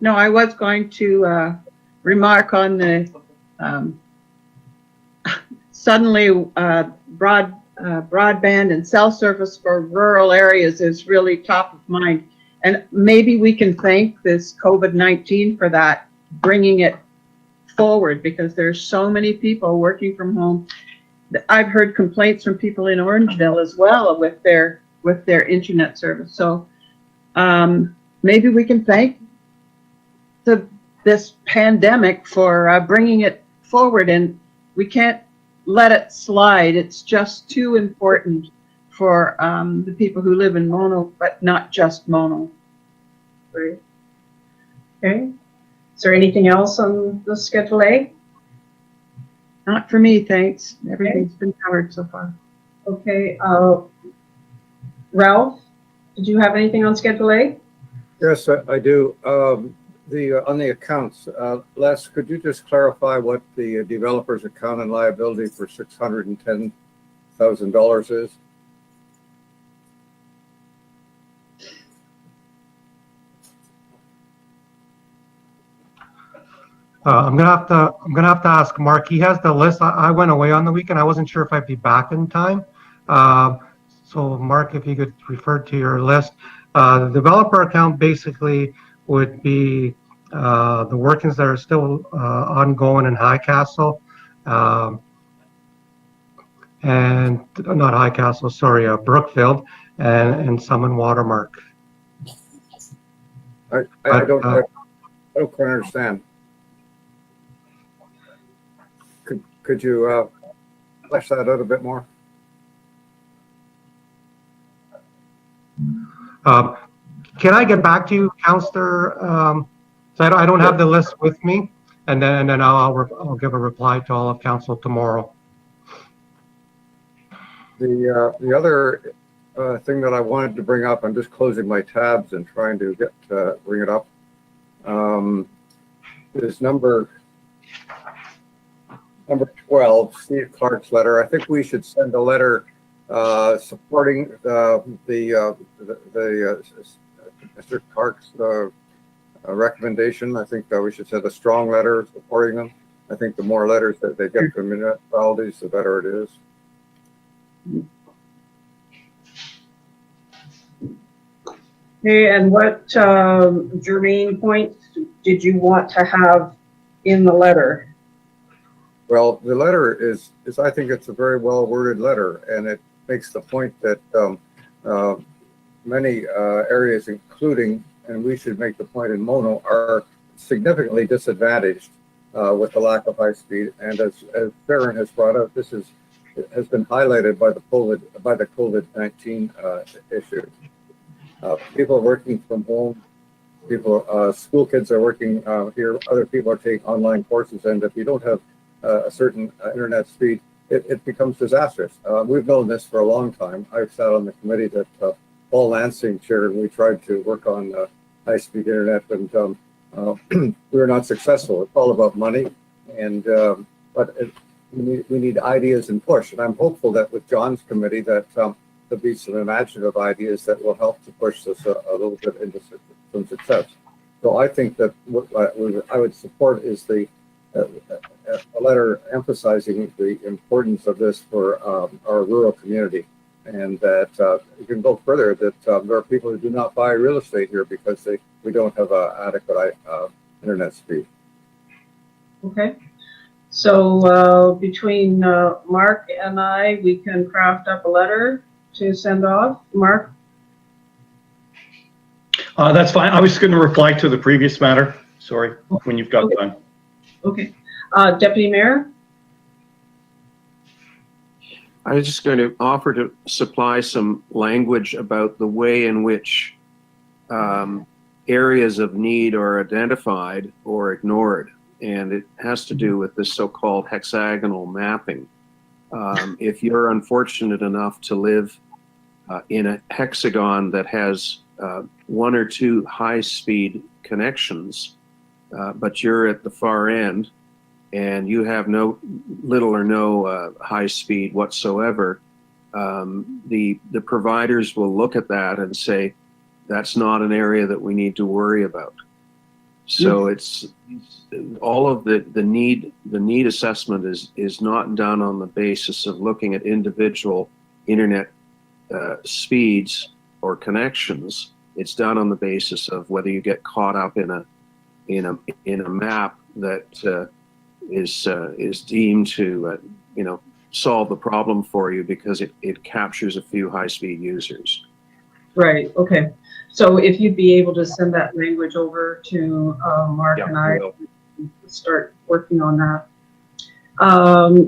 No, I was going to remark on the suddenly broadband and cell service for rural areas is really top of mind. And maybe we can thank this COVID-19 for that, bringing it forward, because there's so many people working from home. I've heard complaints from people in Orangeville as well with their internet service. So maybe we can thank this pandemic for bringing it forward, and we can't let it slide. It's just too important for the people who live in mono, but not just mono. Right. Okay. Is there anything else on the Schedule A? Not for me, thanks. Everything's been covered so far. Okay. Ralph, did you have anything on Schedule A? yes, I do. On the accounts, Les, could you just clarify what the developer's account and liability for $610,000 is? I'm gonna have to ask Mark. He has the list. I went away on the weekend. I wasn't sure if I'd be back in time. So Mark, if you could refer to your list. The developer account basically would be the workings that are still ongoing in High Castle. And not High Castle, sorry, Brookfield and some in Watermark. I don't quite understand. Could you flesh that out a bit more? Can I get back to you, Councillor? So I don't have the list with me, and then I'll give a reply to all of council tomorrow. The other thing that I wanted to bring up, I'm just closing my tabs and trying to bring it up, is number 12, Steve Clark's letter. I think we should send a letter supporting Mr. Clark's recommendation. I think we should send a strong letter supporting them. I think the more letters that they get from municipalities, the better it is. Okay, and what germane points did you want to have in the letter? Well, the letter is I think it's a very well worded letter, and it makes the point that many areas, including, and we should make the point in Mono, are significantly disadvantaged with the lack of high speed. And as Farron has brought up, this has been highlighted by the COVID-19 issue. People are working from home. School kids are working here. Other people are taking online courses, and if you don't have a certain internet speed, it becomes disastrous. We've known this for a long time. I've sat on the committee that Paul Lansing chaired, and we tried to work on high-speed internet, and we were not successful. It's all about money, and but we need ideas and push. And I'm hopeful that with John's committee that there'll be some imaginative ideas that will help to push this a little bit into some success. So I think that what I would support is a letter emphasizing the importance of this for our rural community, and that you can go further, that there are people who do not buy real estate here because we don't have adequate internet speed. Okay, so between Mark and I, we can craft up a letter to send off. Mark? That's fine. I was going to reply to the previous matter. Sorry, when you've got time. Okay. Deputy Mayor? I was just going to offer to supply some language about the way in which areas of need are identified or ignored. And it has to do with this so-called hexagonal mapping. If you're unfortunate enough to live in a hexagon that has one or two high-speed connections, but you're at the far end, and you have little or no high speed whatsoever, the providers will look at that and say, that's not an area that we need to worry about. So it's all of the need assessment is not done on the basis of looking at individual internet speeds or connections. It's done on the basis of whether you get caught up in a map that is deemed to solve the problem for you because it captures a few high-speed users. Right, okay. So if you'd be able to send that language over to Mark and I, start working on that.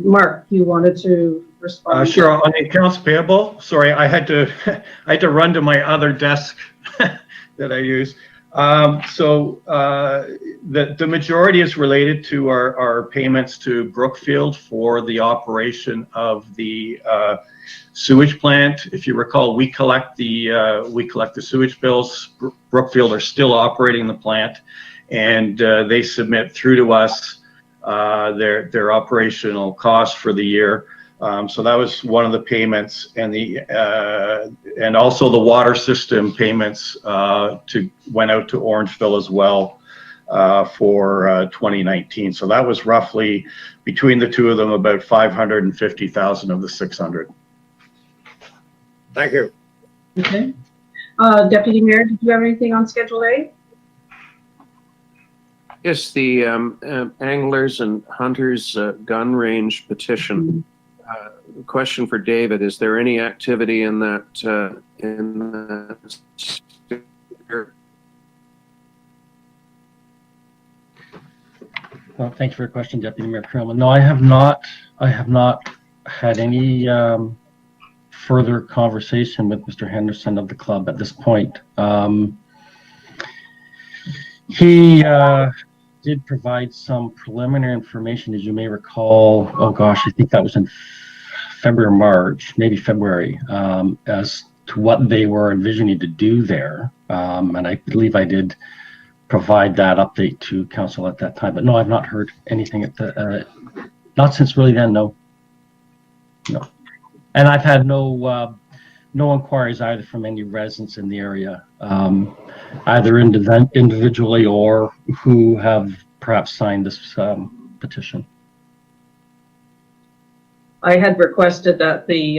Mark, you wanted to respond? Sure. On the accounts payable, sorry, I had to run to my other desk that I use. So the majority is related to our payments to Brookfield for the operation of the sewage plant. If you recall, we collect the sewage bills. Brookfield are still operating the plant, and they submit through to us their operational costs for the year. So that was one of the payments, and also the water system payments went out to Orangeville as well. for 2019. So that was roughly, between the two of them, about 550,000 of the 600. Thank you. Okay. Deputy Mayor, did you have anything on Schedule A? Yes, the anglers and hunters gun range petition. Question for David: is there any activity in that sphere? Well, thank you for your question, Deputy Mayor Creelman. No, I have not had any further conversation with Mr. Henderson of the club at this point. He did provide some preliminary information, as you may recall. Oh gosh, I think that was in February or March, maybe February, as to what they were envisioning to do there. And I believe I did provide that update to council at that time. But no, I've not heard anything at the, not since really then, no. No. And I've had no inquiries either from any residents in the area, either individually or who have perhaps signed this petition. I had requested that the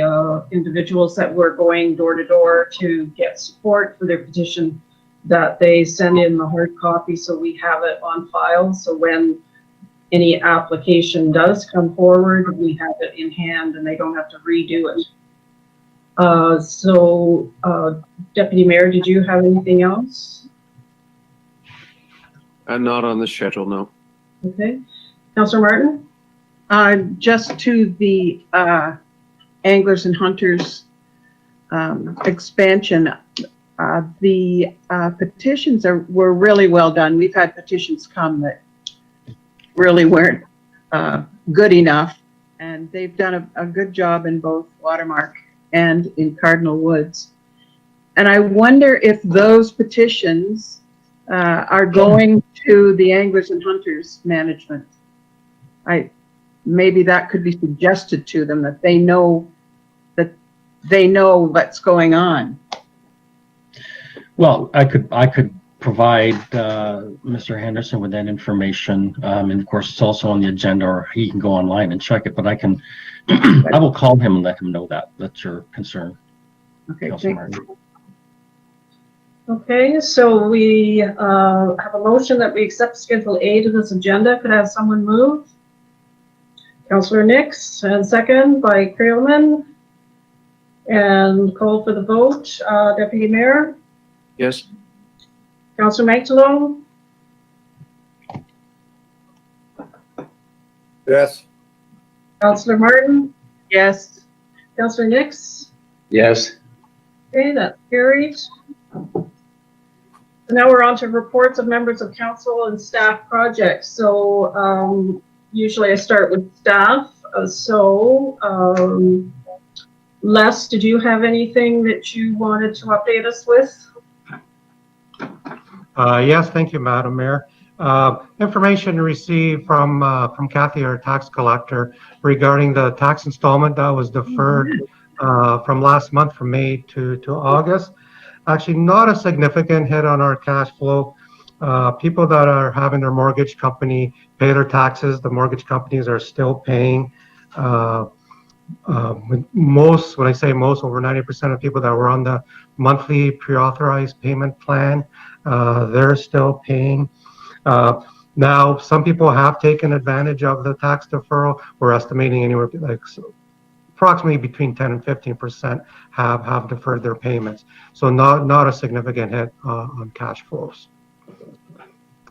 individuals that were going door to door to get support for their petition, that they send in the hard copy so we have it on file. So when any application does come forward, we have it in hand and they don't have to redo it. Deputy Mayor, did you have anything else? Not on the schedule, no. Okay. Councillor Martin? Just to the anglers and hunters expansion, the petitions were really well done. We've had petitions come that really weren't good enough, and they've done a good job in both Watermark and in Cardinal Woods. And I wonder if those petitions are going to the anglers and hunters management. Maybe that could be suggested to them, that they know what's going on. Well, I could provide Mr. Henderson with that information, and of course it's also on the agenda, or he can go online and check it. But I can, I will call him and let him know that that's your concern. Okay, Councilor thank you. Okay, so we have a motion that we accept Schedule A to this agenda. Could I have someone move? Councillor Nix, and second by Creelman. And call for the vote. Deputy Mayor? Yes. Councillor Magdalene? Yes. Councillor Martin? Yes. Councillor Nix? Yes. Okay, that's carried. So now we're on to reports of members of council and staff projects. So usually I start with staff. Les, did you have anything that you wanted to update us with? Yes, thank you, Madam Mayor. Information received from Kathy, our tax collector, regarding the tax installment that was deferred from last month, from May to August. Actually, not a significant hit on our cash flow. People that are having their mortgage company pay their taxes, the mortgage companies are still paying. Most, when I say most, over 90% of people that were on the monthly pre-authorized payment plan, they're still paying. Now, some people have taken advantage of the tax deferral. We're estimating anywhere like approximately between 10 and 15% have deferred their payments. So not a significant hit on cash flows.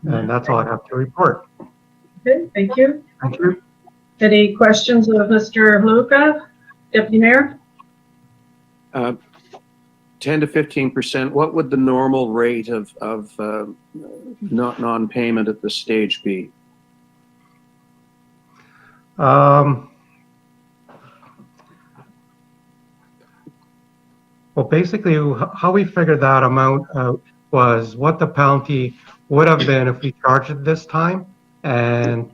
And that's all I have to report. Okay, thank you. Thank you. Any questions of Mr. Haluka, Deputy Mayor? 10 to 15%. What would the normal rate of non-payment at this stage be? Well, basically, how we figured that amount out was what the penalty would have been if we charged it this time, and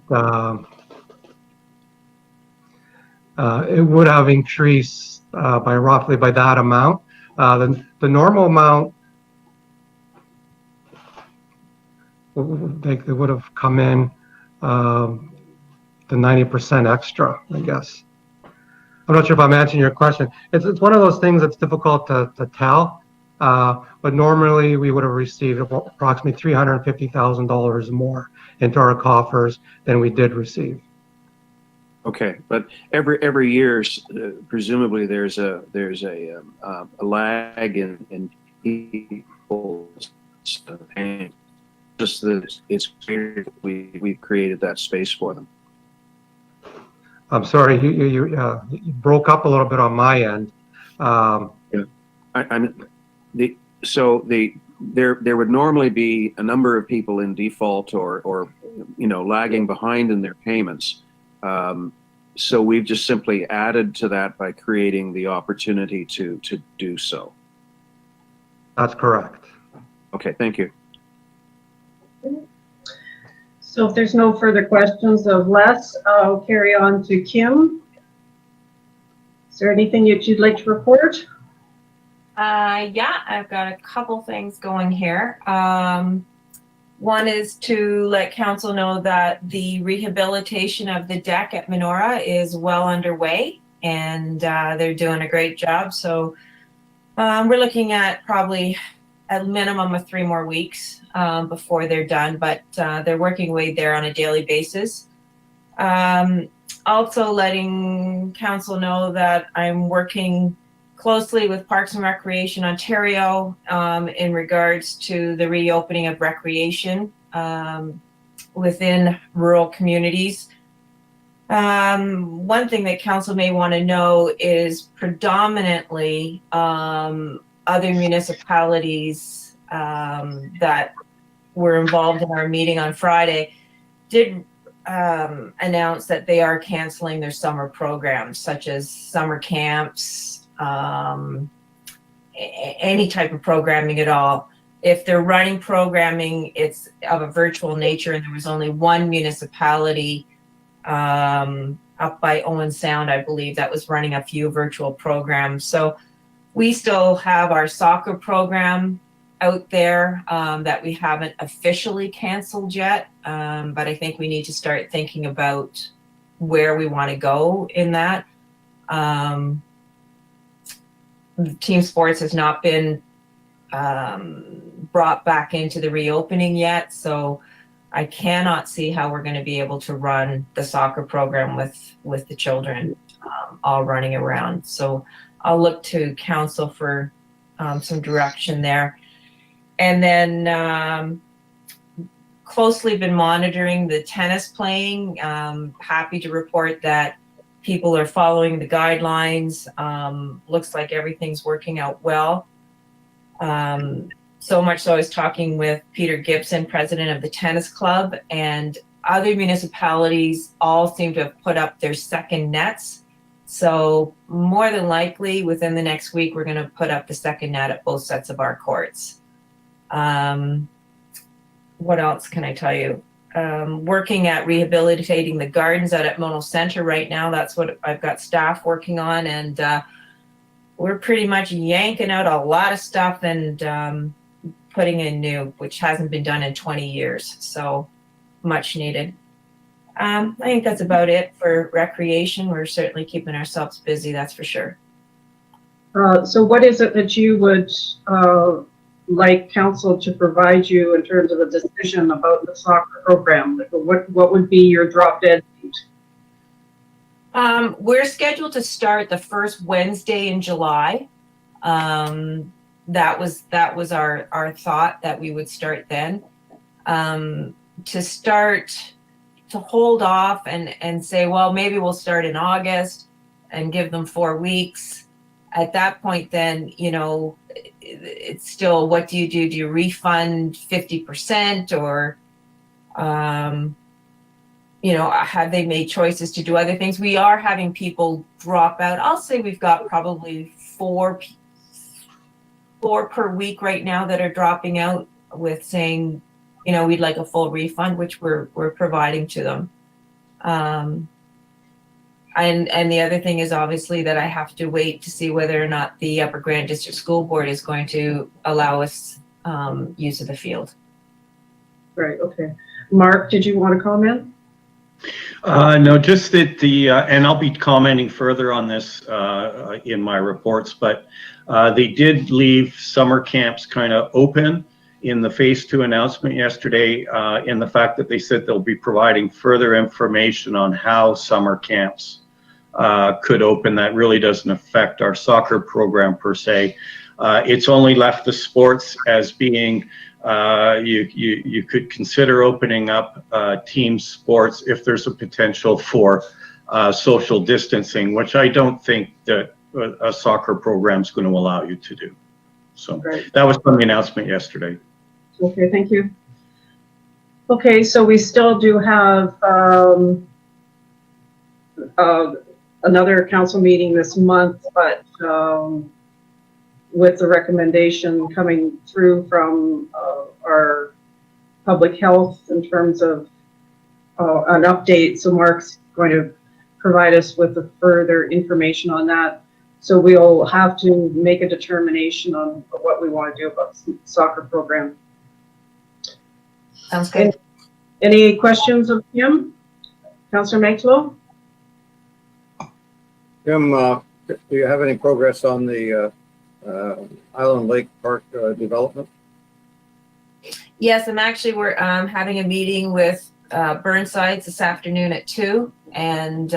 it would have increased by roughly by that amount. The normal amount they would have come in the 90% extra, I guess. I'm not sure if I'm answering your question. It's one of those things that's difficult to tell, but normally we would have received approximately $350,000 more into our coffers than we did receive. Okay, but every year, presumably there's a lag in people's paying. Just that it's clear we've created that space for them. I'm sorry, you broke up a little bit on my end. There would normally be a number of people in default or lagging behind in their payments. So we've just simply added to that by creating the opportunity to do so. That's correct. Okay, thank you. So if there's no further questions of Les, I'll carry on to Kim. Is there anything that you'd like to report? Yeah, I've got a couple things going here. One is to let council know that the rehabilitation of the deck at Menorah is well underway, and they're doing a great job. So we're looking at probably a minimum of 3 more weeks before they're done, but they're working away there on a daily basis. Also letting council know that I'm working closely with Parks and Recreation Ontario in regards to the reopening of recreation within rural communities. One thing that council may want to know is predominantly other municipalities that were involved in our meeting on Friday did announce that they are canceling their summer programs, such as summer camps, any type of programming at all. If they're running programming, it's of a virtual nature, and there was only one municipality up by Owen Sound, I believe, that was running a few virtual programs. So we still have our soccer program out there that we haven't officially canceled yet, but I think we need to start thinking about where we want to go in that. Team sports has not been brought back into the reopening yet, so I cannot see how we're going to be able to run the soccer program with the children all running around. So I'll look to council for some direction there. And then closely been monitoring the tennis playing. Happy to report that people are following the guidelines. Looks like everything's working out well. So much so I was talking with Peter Gibson, president of the tennis club, and other municipalities all seem to have put up their second nets. So more than likely within the next week, we're going to put up the second net at both sets of our courts. What else can I tell you? Working at rehabilitating the gardens out at Mono Center right now. That's what I've got staff working on, and we're pretty much yanking out a lot of stuff and putting in new, which hasn't been done in 20 years. So much needed. I think that's about it for recreation. We're certainly keeping ourselves busy, that's for sure. So what is it that you would like council to provide you in terms of a decision about the soccer program? What would be your drop dead date? We're scheduled to start the first Wednesday in July. That was our thought, that we would start then. To hold off and say, well, maybe we'll start in August and give them 4 weeks. At that point, then, it's still, what do? Do you refund 50% or, have they made choices to do other things? We are having people drop out. I'll say we've got probably four per week right now that are dropping out with saying, we'd like a full refund, which we're providing to them. And the other thing is obviously that I have to wait to see whether or not the Upper Grand District School Board is going to allow us use of the field. Right, okay. Mark, did you want to comment? No, just that and I'll be commenting further on this in my reports, but they did leave summer camps kind of open in the phase 2 announcement yesterday, in the fact that they said they'll be providing further information on how summer camps could open. That really doesn't affect our soccer program per se. It's only left the sports as being you could consider opening up team sports if there's a potential for social distancing, which I don't think that a soccer program is going to allow you to do. So Right. that was from the announcement yesterday. Okay, thank you. Okay, so we still do have another council meeting this month, but with the recommendation coming through from our public health in terms of an update. So Mark's going to provide us with the further information on that. So we'll have to make a determination on what we want to do about the soccer program. Sounds good. Any questions of Kim? Councillor Maxwell? Jim, do you have any progress on the Island Lake Park development? Yes, we're having a meeting with Burnsides this afternoon at 2, and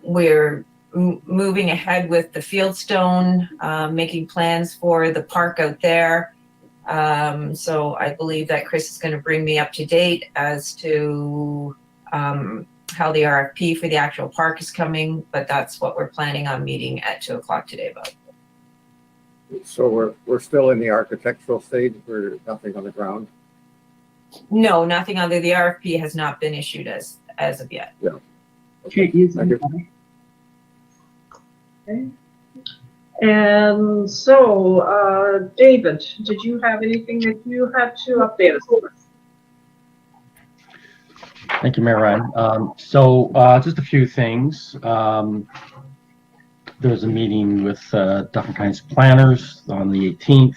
we're moving ahead with the Fieldstone, making plans for the park out there. So I believe that Chris is going to bring me up to date as to how the RFP for the actual park is coming, but that's what we're planning on meeting at 2 o'clock today about. So we're still in the architectural stage. We're nothing on the ground. No, nothing other. The RFP has not been issued as of yet. Yeah. Can't use Thank you. them. Okay. And so, David, did you have anything that you had to update us with? Thank you, Mayor Ryan. Just a few things. There was a meeting with Dufferin County's planners on the 18th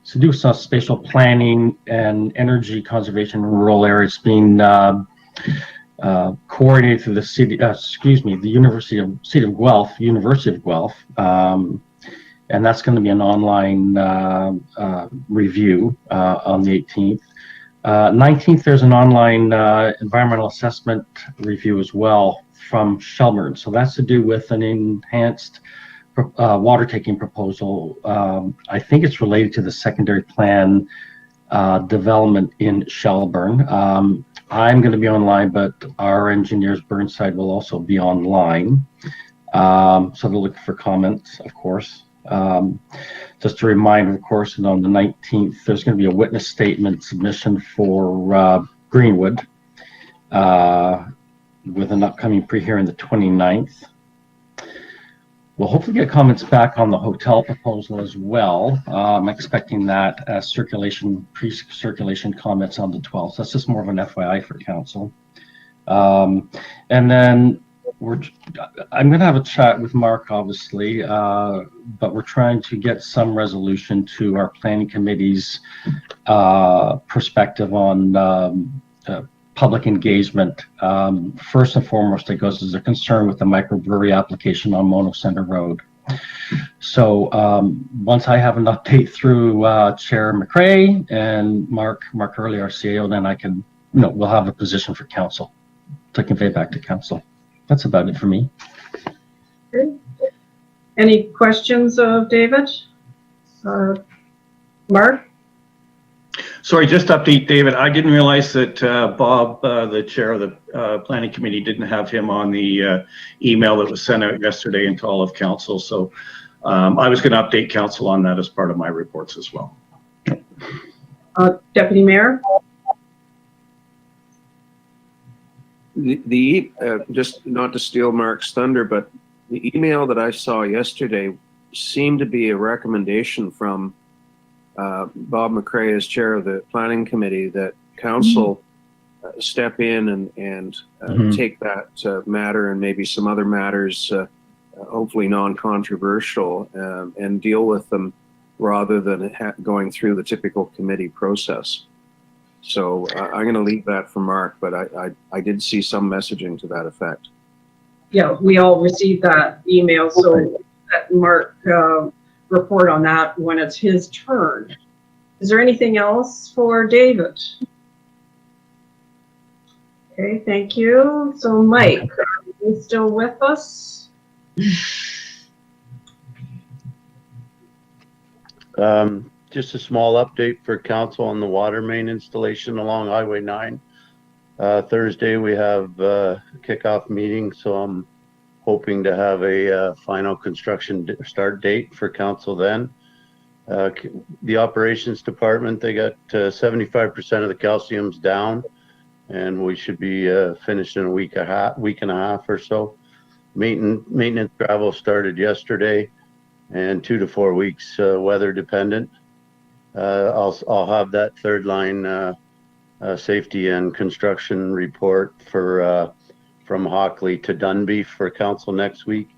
to do some spatial planning and energy conservation in rural areas being coordinated through the city, the University of Guelph, and that's going to be an online review on the 18th. 19th, there's an online environmental assessment review as well from Shelburne. So that's to do with an enhanced water taking proposal. I think it's related to the secondary plan development in Shelburne. I'm going to be online, but our engineers Burnside will also be online. So they'll look for comments, of course. Just a reminder, of course, and on the 19th, there's going to be a witness statement submission for Greenwood with an upcoming pre-hearing the 29th. We'll hopefully get comments back on the hotel proposal as well. I'm expecting that as pre-circulation comments on the 12th. So that's just more of an FYI for council. And then I'm going to have a chat with Mark, obviously, but we're trying to get some resolution to our planning committee's perspective on public engagement. First and foremost, it goes as a concern with the microbrewery application on Mono Center Road. So once I have an update through Chair McRae and Mark Early, our CEO, then I can, we'll have a position for council to convey back to council. That's about it for me. Okay. Any questions of David? Mark? Sorry, just to update David. I didn't realize that Bob, the chair of the planning committee, didn't have him on the email that was sent out yesterday into all of council. So I was going to update council on that as part of my reports as well. Deputy Mayor? Just not to steal Mark's thunder, but the email that I saw yesterday seemed to be a recommendation from Bob McRae as chair of the planning committee that council step in and take that matter and maybe some other matters, hopefully non-controversial, and deal with them rather than going through the typical committee process. So I'm going to leave that for Mark, but I did see some messaging to that effect. Yeah, we all received that email, so let Mark report on that when it's his turn. Is there anything else for David? Okay, thank you. So Mike, are you still with us? Just a small update for council on the water main installation along Highway 9. Thursday we have a kickoff meeting, so I'm hoping to have a final construction start date for council then. The operations department, they got 75% of the calciums down, and we should be finished in a week and a half or so. Maintenance travel started yesterday, and 2 to 4 weeks weather dependent. I'll have that third line safety and construction report for from Hockley to Dunby for council next week.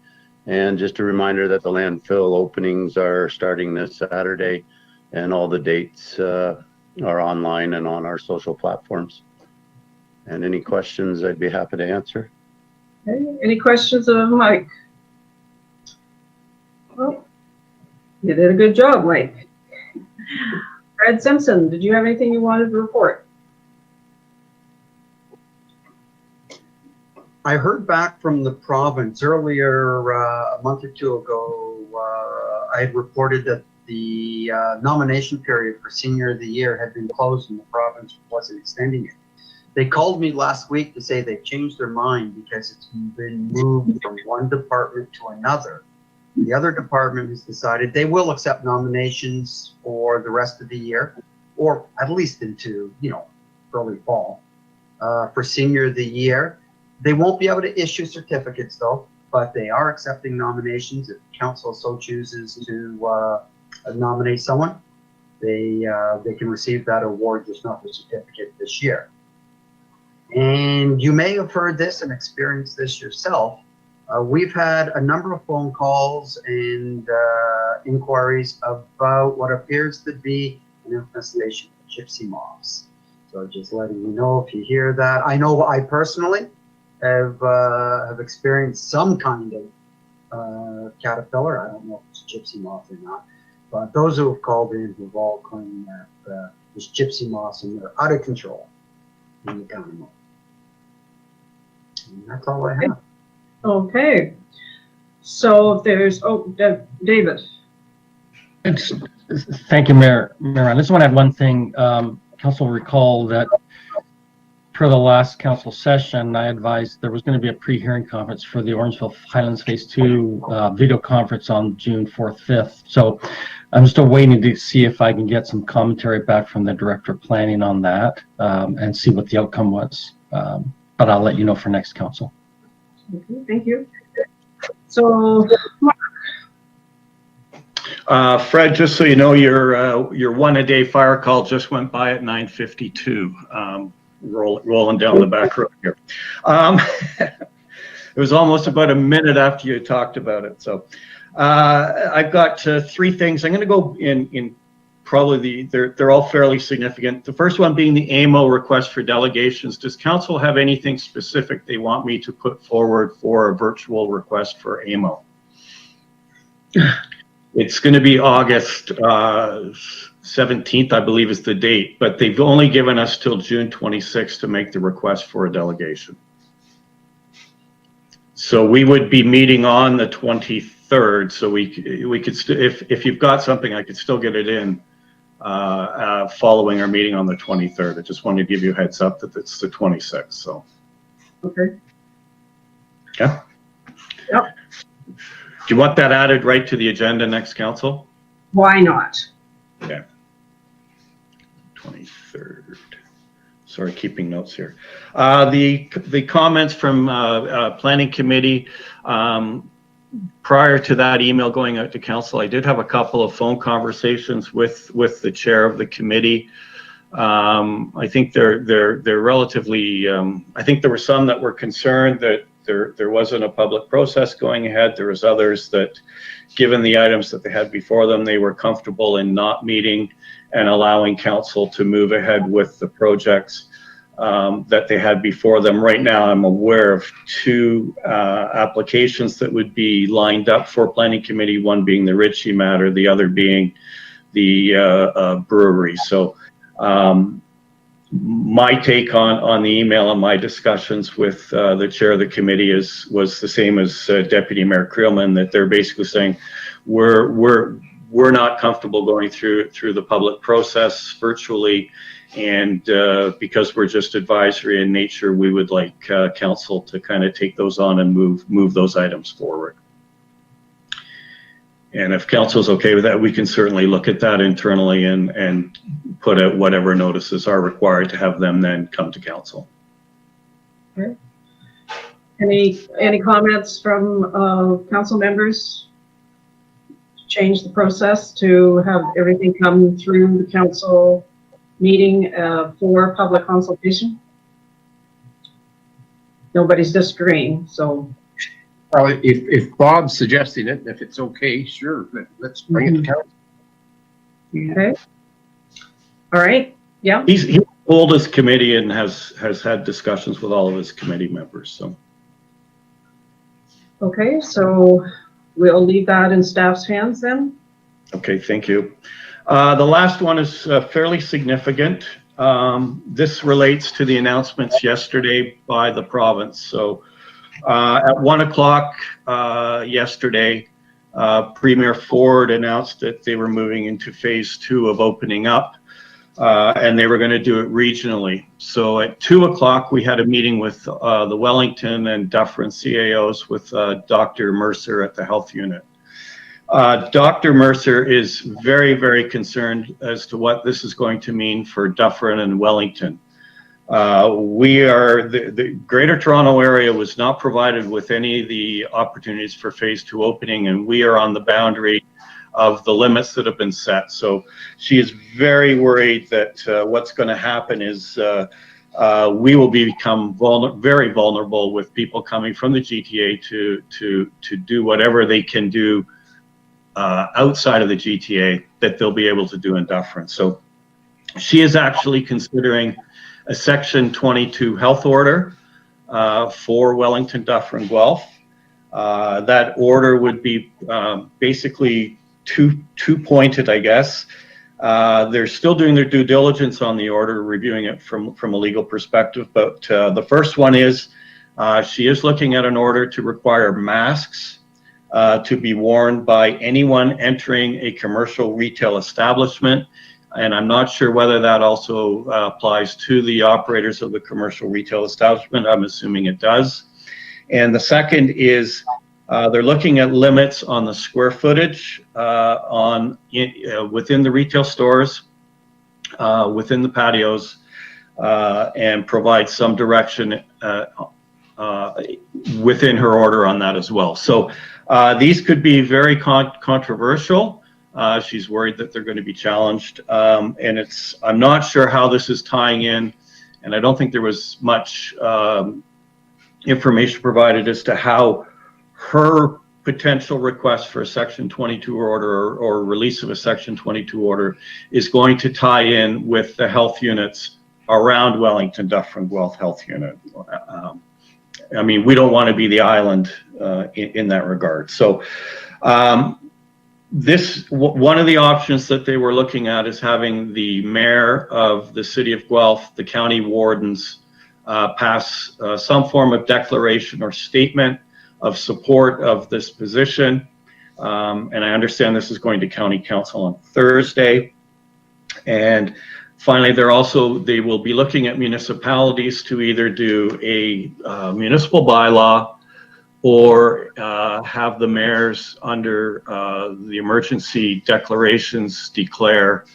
And just a reminder that the landfill openings are starting this Saturday, and all the dates are online and on our social platforms. And any questions, I'd be happy to answer. Okay. Any questions of Mike? Well, you did a good job, Mike. Fred Simpson, did you have anything you wanted to report? I heard back from the province earlier, a month or two ago. I had reported that the nomination period for Senior of the Year had been closed and the province wasn't extending it. They called me last week to say they've changed their mind because it's been moved from one department to another. The other department has decided they will accept nominations for the rest of the year, or at least into, early fall, for Senior of the Year. They won't be able to issue certificates though, but they are accepting nominations. If council so chooses to nominate someone, they can receive that award, just not the certificate this year. And you may have heard this and experienced this yourself. We've had a number of phone calls and inquiries about what appears to be an infestation of gypsy moths. So just letting you know if you hear that. I know I personally have experienced some kind of caterpillar. I don't know if it's gypsy moth or not, but those who have called in have all claimed that there's gypsy moths and they're out of control in the county. And that's all I have. Okay. So if there's, David. Thank you, Mayor. I just want to add one thing. Council will recall that per the last council session, I advised there was going to be a pre-hearing conference for the Orangeville Highlands Phase 2 video conference on June 4th, 5th. So I'm still waiting to see if I can get some commentary back from the Director of Planning on that and see what the outcome was. But I'll let you know for next council. Okay, thank you. So, Fred, just so you know, your 1 a day fire call just went by at 9:52. Rolling down the back road here. It was almost about a minute after you talked about it. So I've got 3 things. I'm going to go in probably they're all fairly significant. The first one being the AMO request for delegations. Does council have anything specific they want me to put forward for a virtual request for AMO? It's going to be August 17th, I believe is the date, but they've only given us till June 26th to make the request for a delegation. So we would be meeting on the 23rd. So we could if you've got something, I could still get it in following our meeting on the 23rd. I just wanted to give you a heads up that it's the 26th. So. Okay. Yeah. Yep. Do you want that added right to the agenda next council? Why not? Okay. 23rd. Sorry, keeping notes here. The comments from Planning Committee, prior to that email going out to council, I did have a couple of phone conversations with the chair of the committee. I think they're relatively. I think there were some that were concerned that there wasn't a public process going ahead. There was others that, given the items that they had before them, they were comfortable in not meeting and allowing council to move ahead with the projects that they had before them. Right now, I'm aware of 2 applications that would be lined up for planning committee, one being the Ritchie matter, the other being the brewery. So my take on the email and my discussions with the chair of the committee was the same as Deputy Mayor Creelman, that they're basically saying we're not comfortable going through the public process virtually, and because we're just advisory in nature, we would like council to kind of take those on and move those items forward. And if council's okay with that, we can certainly look at that internally and put out whatever notices are required to have them then come to council. Okay. Any comments from council members? Change the process to have everything come through the council meeting for public consultation? Nobody's disagreeing, so. Well, if Bob's suggesting it, if it's okay, sure, let's bring it to council. Okay. All right. Yeah. He's pulled his committee and has had discussions with all of his committee members. So. Okay, so we'll leave that in staff's hands then. Okay, thank you. The last one is fairly significant. This relates to the announcements yesterday by the province. So at 1 o'clock yesterday, Premier Ford announced that they were moving into phase 2 of opening up, and they were going to do it regionally. So at 2 o'clock, we had a meeting with the Wellington and Dufferin CAOs with Dr. Mercer at the health unit. Dr. Mercer is very, very concerned as to what this is going to mean for Dufferin and Wellington. The Greater Toronto Area was not provided with any of the opportunities for phase 2 opening, and we are on the boundary of the limits that have been set. So she is very worried that what's going to happen is we will become very vulnerable with people coming from the GTA to do whatever they can do outside of the GTA that they'll be able to do in Dufferin. So she is actually considering a Section 22 health order for Wellington, Dufferin, Guelph. That order would be basically two-pointed, I guess. They're still doing their due diligence on the order, reviewing it from a legal perspective. But the first one is she is looking at an order to require masks to be worn by anyone entering a commercial retail establishment. And I'm not sure whether that also applies to the operators of the commercial retail establishment. I'm assuming it does. And the second is they're looking at limits on the square footage within the retail stores, within the patios, and provide some direction within her order on that as well. So these could be very controversial. She's worried that they're going to be challenged, and I'm not sure how this is tying in, and I don't think there was much information provided as to how her potential request for a Section 22 order or release of a Section 22 order is going to tie in with the health units around Wellington, Dufferin, Guelph health unit. I mean, we don't want to be the island in that regard. So one of the options that they were looking at is having the mayor of the city of Guelph, the county wardens, pass some form of declaration or statement of support of this position. And I understand this is going to county council on Thursday. And finally, they will be looking at municipalities to either do a municipal bylaw or have the mayors under the emergency declarations prepare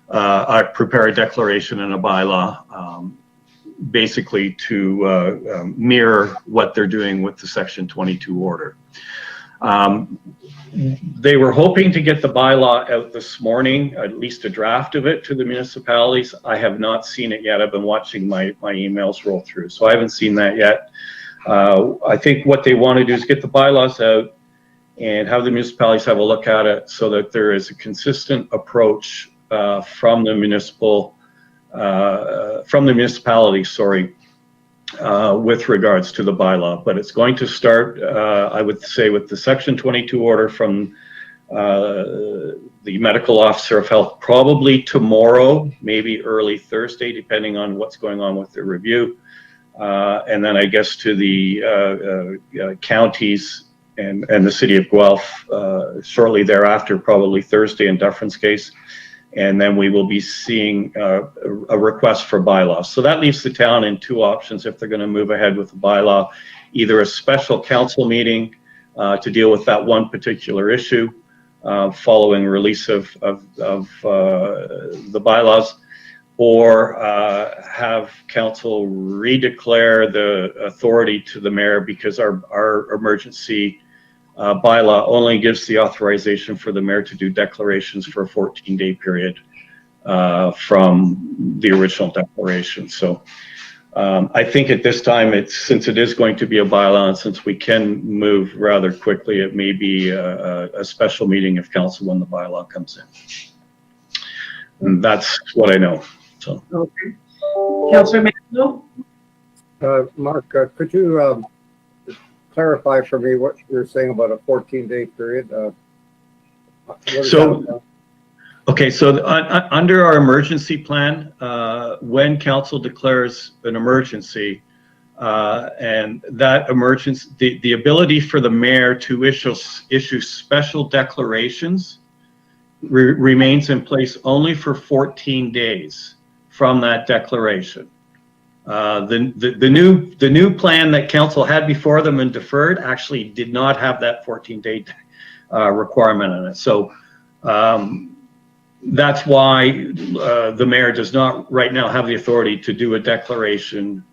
a declaration and a bylaw, basically to mirror what they're doing with the Section 22 order. They were hoping to get the bylaw out this morning, at least a draft of it, to the municipalities. I have not seen it yet. I've been watching my emails roll through, so I haven't seen that yet. I think what they want to do is get the bylaws out and have the municipalities have a look at it so that there is a consistent approach from the municipality, with regards to the bylaw. But it's going to start, I would say, with the Section 22 order from the medical officer of health, probably tomorrow, maybe early Thursday, depending on what's going on with the review. And then I guess to the counties and the city of Guelph shortly thereafter, probably Thursday in Dufferin's case. And then we will be seeing a request for bylaws. So that leaves the town in two options if they're going to move ahead with the bylaw: either a special council meeting to deal with that one particular issue following release of the bylaws, or have council redeclare the authority to the mayor, because our emergency bylaw only gives the authorization for the mayor to do declarations for a 14-day period from the original declaration. So I think at this time, since it is going to be a bylaw, and since we can move rather quickly, it may be a special meeting of council when the bylaw comes in. And that's what I know. So. Okay. Councillor Mandel? Mark, could you clarify for me what you're saying about a 14-day period? Okay, so under our emergency plan, when council declares an emergency, and that emergency, the ability for the mayor to issue special declarations remains in place only for 14 days from that declaration. The new plan that council had before them and deferred actually did not have that 14-day requirement in it. So that's why the mayor does not right now have the authority to do a declaration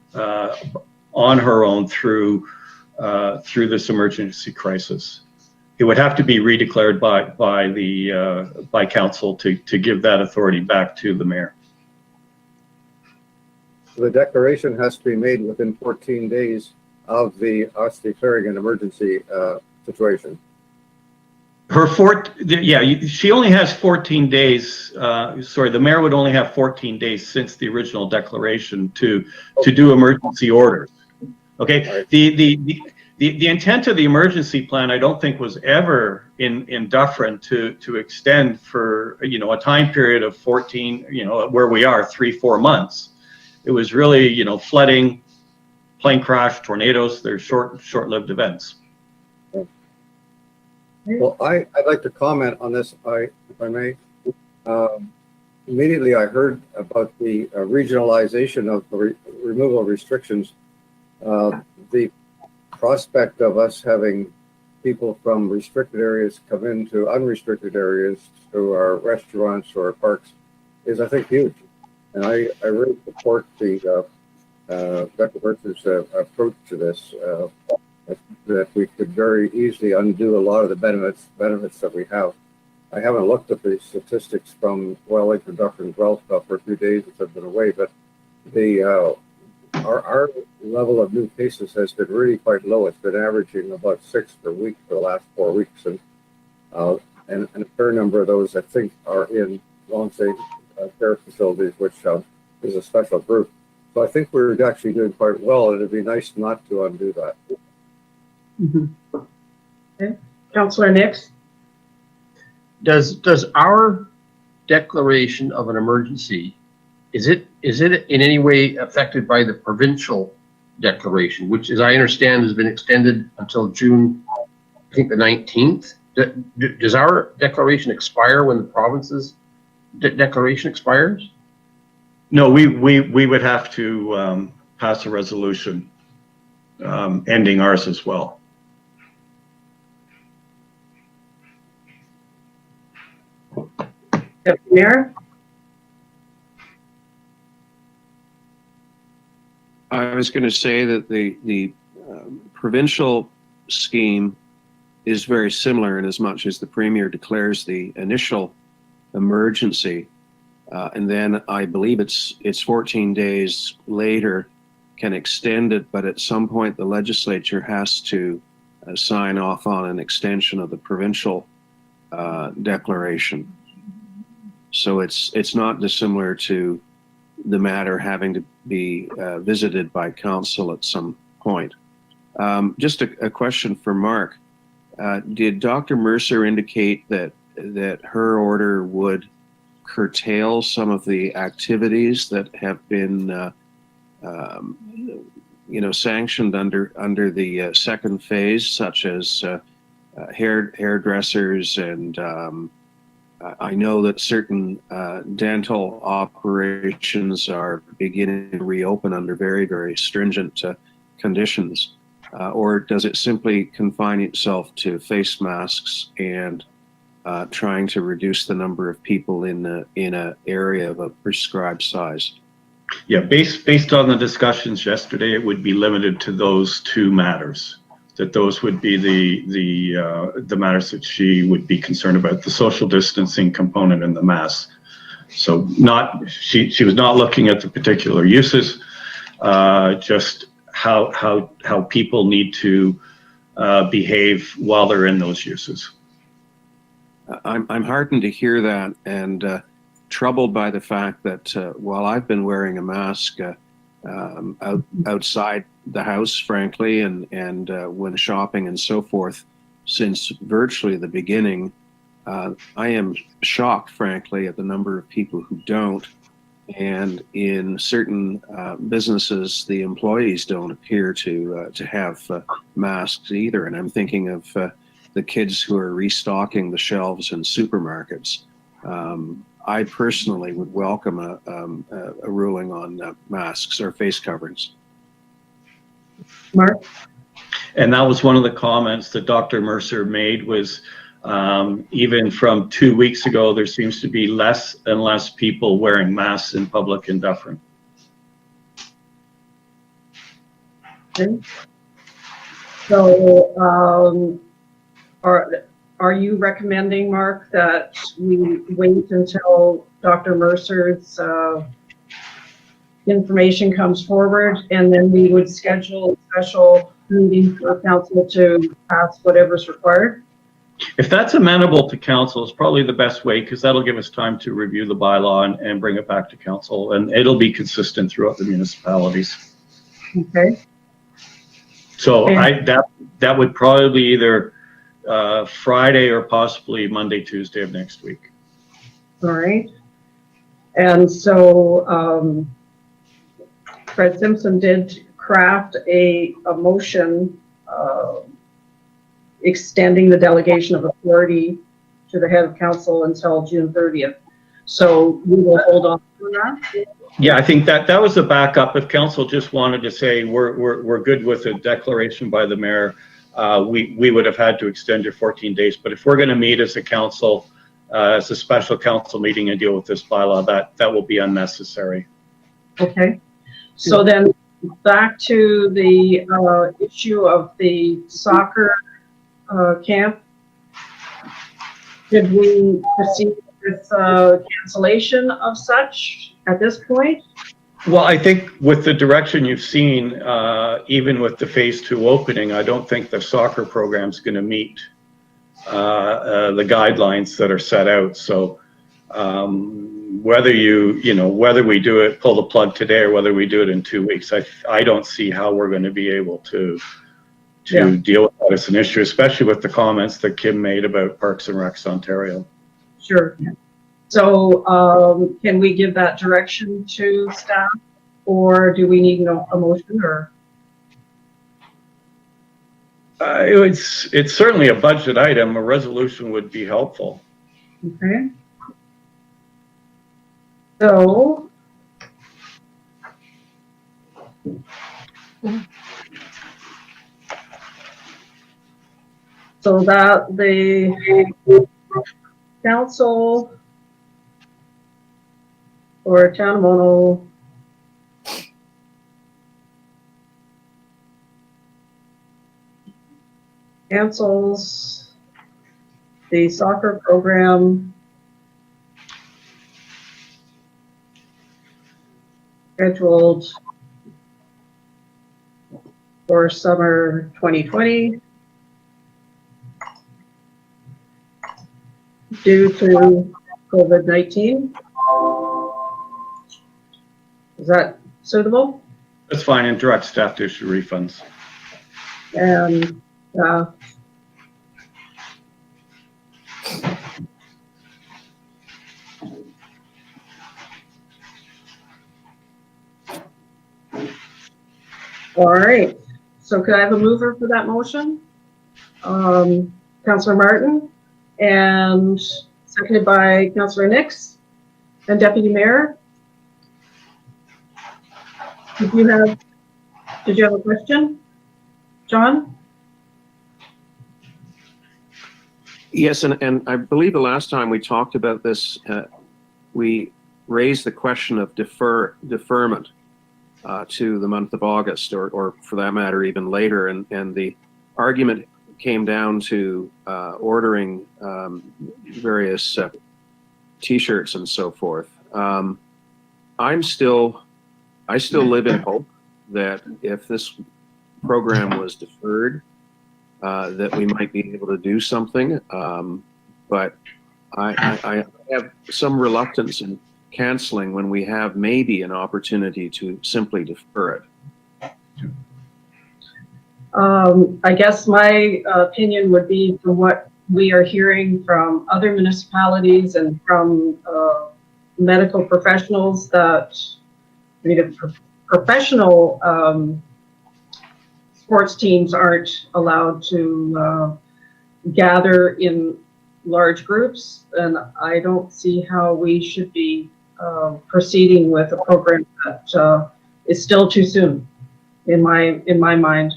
on her own through this emergency crisis. It would have to be redeclared by council to give that authority back to the mayor. The declaration has to be made within 14 days of us declaring an emergency situation. She only has 14 days. The mayor would only have 14 days since the original declaration to do emergency orders. Okay. Right. The intent of the emergency plan, I don't think, was ever in Dufferin to extend for a time period of 14, where we are 3-4 months. It was really, flooding, plane crash, tornadoes. They're short-lived events. Well, I'd like to comment on this, if I may. Immediately I heard about the regionalization of the removal of restrictions. The prospect of us having people from restricted areas come into unrestricted areas through our restaurants or our parks is, I think, huge. And I really support the Dr. Mercer's approach to this, that we could very easily undo a lot of the benefits that we have. I haven't looked at the statistics from Wellington, Dufferin, Guelph for a few days since I've been away, but our level of new cases has been really quite low. It's been averaging about 6 per week for the last 4 weeks, and a fair number of those, I think, are in long-stay care facilities, which is a special group. So I think we're actually doing quite well, and it'd be nice not to undo that. Mm-hmm. Okay. Councillor Nix? Does our declaration of an emergency, is it in any way affected by the provincial declaration, which, as I understand, has been extended until June, I think, the 19th? Does our declaration expire when the province's declaration expires? No, we would have to pass a resolution ending ours as well. Mayor? I was going to say that the provincial scheme is very similar in as much as the Premier declares the initial emergency, and then I believe it's 14 days later can extend it, but at some point the legislature has to sign off on an extension of the provincial declaration. So it's not dissimilar to the matter having to be visited by council at some point. Just a question for Mark. Did Dr. Mercer indicate that her order would curtail some of the activities that have been sanctioned under the second phase, such as hairdressers, and I know that certain dental operations are beginning to reopen under very, very stringent conditions, or does it simply confine itself to face masks and trying to reduce the number of people in an area of a prescribed size? Yeah, based on the discussions yesterday, it would be limited to those two matters. That those would be the matters that she would be concerned about, the social distancing component and the masks. So she was not looking at the particular uses, just how people need to behave while they're in those uses. I'm heartened to hear that, and troubled by the fact that while I've been wearing a mask outside the house, frankly, and when shopping and so forth, since virtually the beginning, I am shocked, frankly, at the number of people who don't. And in certain businesses, the employees don't appear to have masks either. And I'm thinking of the kids who are restocking the shelves in supermarkets. I personally would welcome a ruling on masks or face coverings. Mark? And that was one of the comments that Dr. Mercer made was, even from 2 weeks ago, there seems to be less and less people wearing masks in public in Dufferin. Okay. So, are you recommending, Mark, that we wait until Dr. Mercer's information comes forward, and then we would schedule a special meeting for council to pass whatever's required? If that's amenable to council, it's probably the best way, because that'll give us time to review the bylaw and bring it back to council, and it'll be consistent throughout the municipalities. Okay. So that would probably be either Friday or possibly Monday, Tuesday of next week. All right. And so Fred Simpson did craft a motion extending the delegation of authority to the head of council until June 30th. So we will hold on to that. Yeah, I think that was the backup. If council just wanted to say we're good with a declaration by the mayor, we would have had to extend your 14 days. But if we're going to meet as a council, as a special council meeting and deal with this bylaw, that will be unnecessary. Okay. So then back to the issue of the soccer camp. Did we proceed with cancellation of such at this point? Well, I think with the direction you've seen, even with the phase 2 opening, I don't think the soccer program is going to meet the guidelines that are set out. So whether whether we do it, pull the plug today, or whether we do it in 2 weeks, I don't see how we're going to be able to deal with that as an issue, especially with the comments that Kim made about Parks and Recs Ontario. Sure. So can we give that direction to staff, or do we need a motion? Or it's certainly a budget item. A resolution would be helpful. okay. So that the council or town of Mono cancels the soccer program scheduled for summer 2020 due to COVID-19. Is that suitable? That's fine, and direct staff to issue refunds. And all right, so could I have a mover for that motion? Councillor Martin, and seconded by Councillor Nix and Deputy Mayor. Did you have a question, John? Yes, and I believe the last time we talked about this, we raised the question of deferment to the month of August, or for that matter, even later. And the argument came down to ordering various T-shirts and so forth. I still live in hope that if this program was deferred, that we might be able to do something. But I have some reluctance in canceling when we have maybe an opportunity to simply defer it. I guess my opinion would be from what we are hearing from other municipalities and from medical professionals that professional sports teams aren't allowed to gather in large groups, and I don't see how we should be proceeding with a program that is still too soon, in my mind.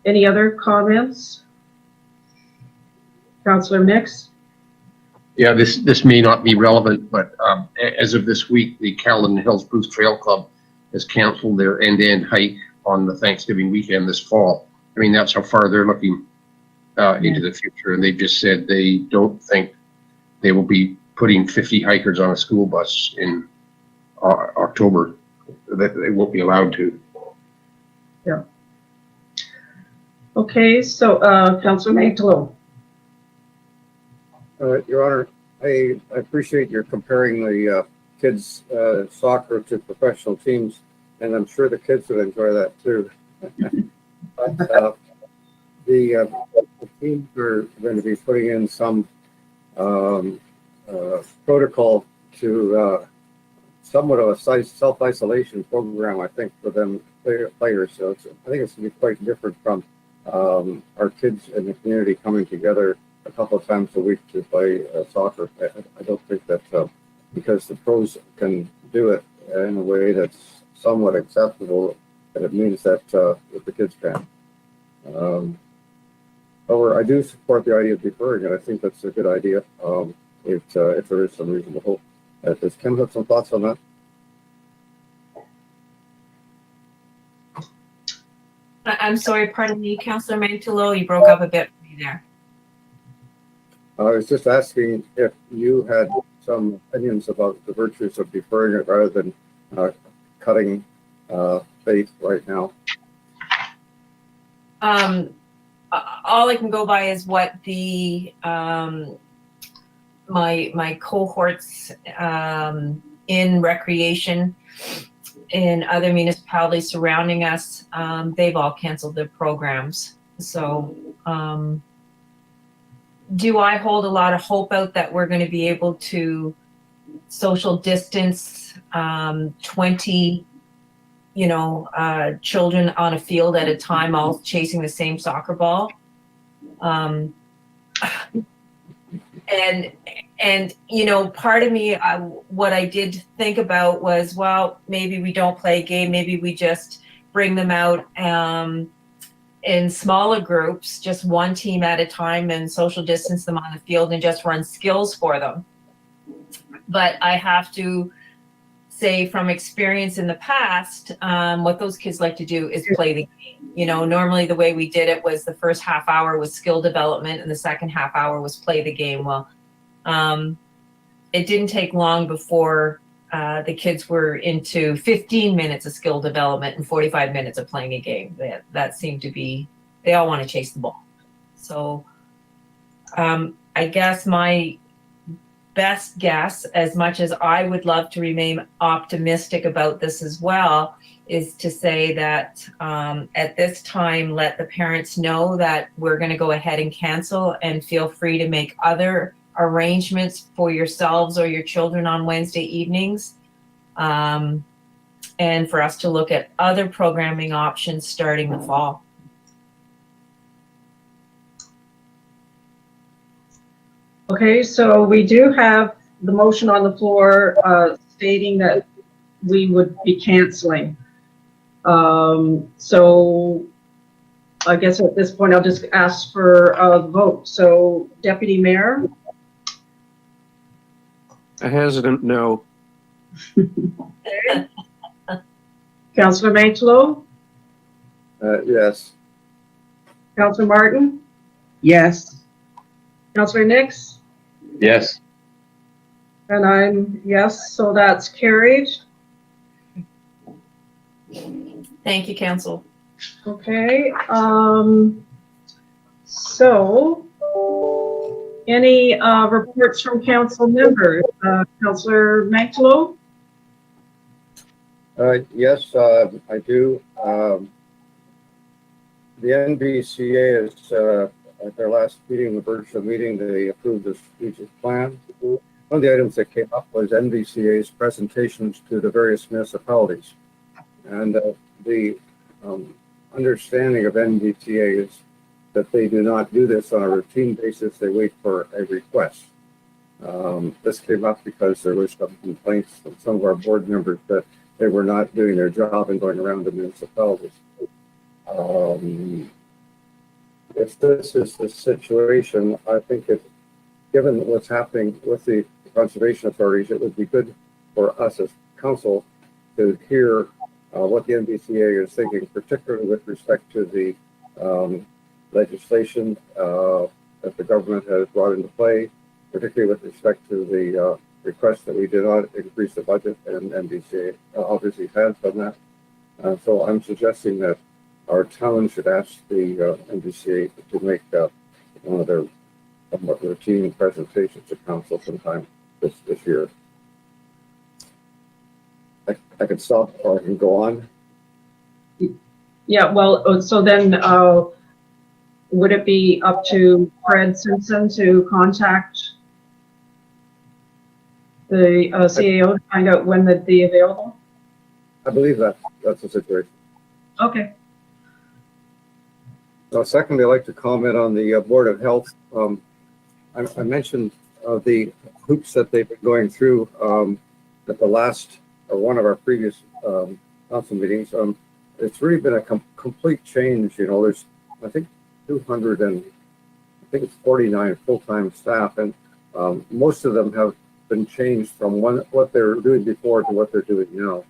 Any other comments? Councillor Nix? Yeah, this may not be relevant, but as of this week, the Caledon Hills Bruce Trail Club has canceled their end-to-end hike on the Thanksgiving weekend this fall. I mean, that's how far they're looking into the future, and they've just said they don't think they will be putting 50 hikers on a school bus in October. That they won't be allowed to. Yeah. Okay, so Councillor Mantalo. Your Honor, I appreciate your comparing the kids' soccer to professional teams, and I'm sure the kids would enjoy that too. But the teams are going to be putting in some protocol to somewhat of a self-isolation program, I think, for them players. So I think it's going to be quite different from our kids in the community coming together a couple of times a week to play soccer. I don't think that because the pros can do it in a way that's somewhat acceptable, that it means that the kids can. However, I do support the idea of deferring it. I think that's a good idea if there is some reasonable hope. Does Kim have some thoughts on that? I'm sorry, pardon me, Councillor Mantalo, you broke up a bit for me there. I was just asking if you had some opinions about the virtues of deferring it rather than cutting bait right now. All I can go by is what the my cohorts in recreation in other municipalities surrounding us, they've all canceled their programs. So do I hold a lot of hope out that we're going to be able to social distance 20 children on a field at a time, all chasing the same soccer ball? And part of me, what I did think about was, well, maybe we don't play a game, maybe we just bring them out in smaller groups, just one team at a time, and social distance them on the field and just run skills for them. But I have to say from experience in the past, what those kids like to do is play the game. Normally the way we did it was the first half hour was skill development and the second half hour was play the game. Well, it didn't take long before the kids were into 15 minutes of skill development and 45 minutes of playing a game. That seemed to be, they all want to chase the ball. So I guess my best guess, as much as I would love to remain optimistic about this as well, is to say that at this time, let the parents know that we're going to go ahead and cancel, and feel free to make other arrangements for yourselves or your children on Wednesday evenings. And for us to look at other programming options starting the fall. Okay, so we do have the motion on the floor stating that we would be canceling. So I guess at this point, I'll just ask for a vote. So Deputy Mayor? A hesitant no. Councillor Mantlo? Yes. Councillor Martin? Yes. Councillor Nix? Yes. And I'm yes, so that's carried. Thank you, Council. Okay, so any reports from council members? Councillor Mantlo? Yes, I do. The NVCA is, at their last meeting, the virtual meeting, they approved the strategic plan. One of the items that came up was NVCA's presentations to the various municipalities. And the understanding of NVCA is that they do not do this on a routine basis. They wait for a request. This came up because there was some complaints from some of our board members that they were not doing their job and going around the municipalities. If this is the situation, I think given what's happening with the conservation authorities, it would be good for us as council to hear what the NVCA is thinking, particularly with respect to the legislation that the government has brought into play, particularly with respect to the request that we did not increase the budget, and NVCA obviously has done that. So I'm suggesting that our town should ask the NVCA to make one of their somewhat routine presentations to council sometime this year. I can stop or I can go on. Yeah, well, so then would it be up to Fred Simpson to contact the CAO to find out when they'd be available? I believe that's the situation. Okay. Secondly, I'd like to comment on the Board of Health. I mentioned the hoops that they've been going through at the last or one of our previous council meetings. It's really been a complete change. You know, there's I think 49 full-time staff, and most of them have been changed from what they were doing before to what they're doing now.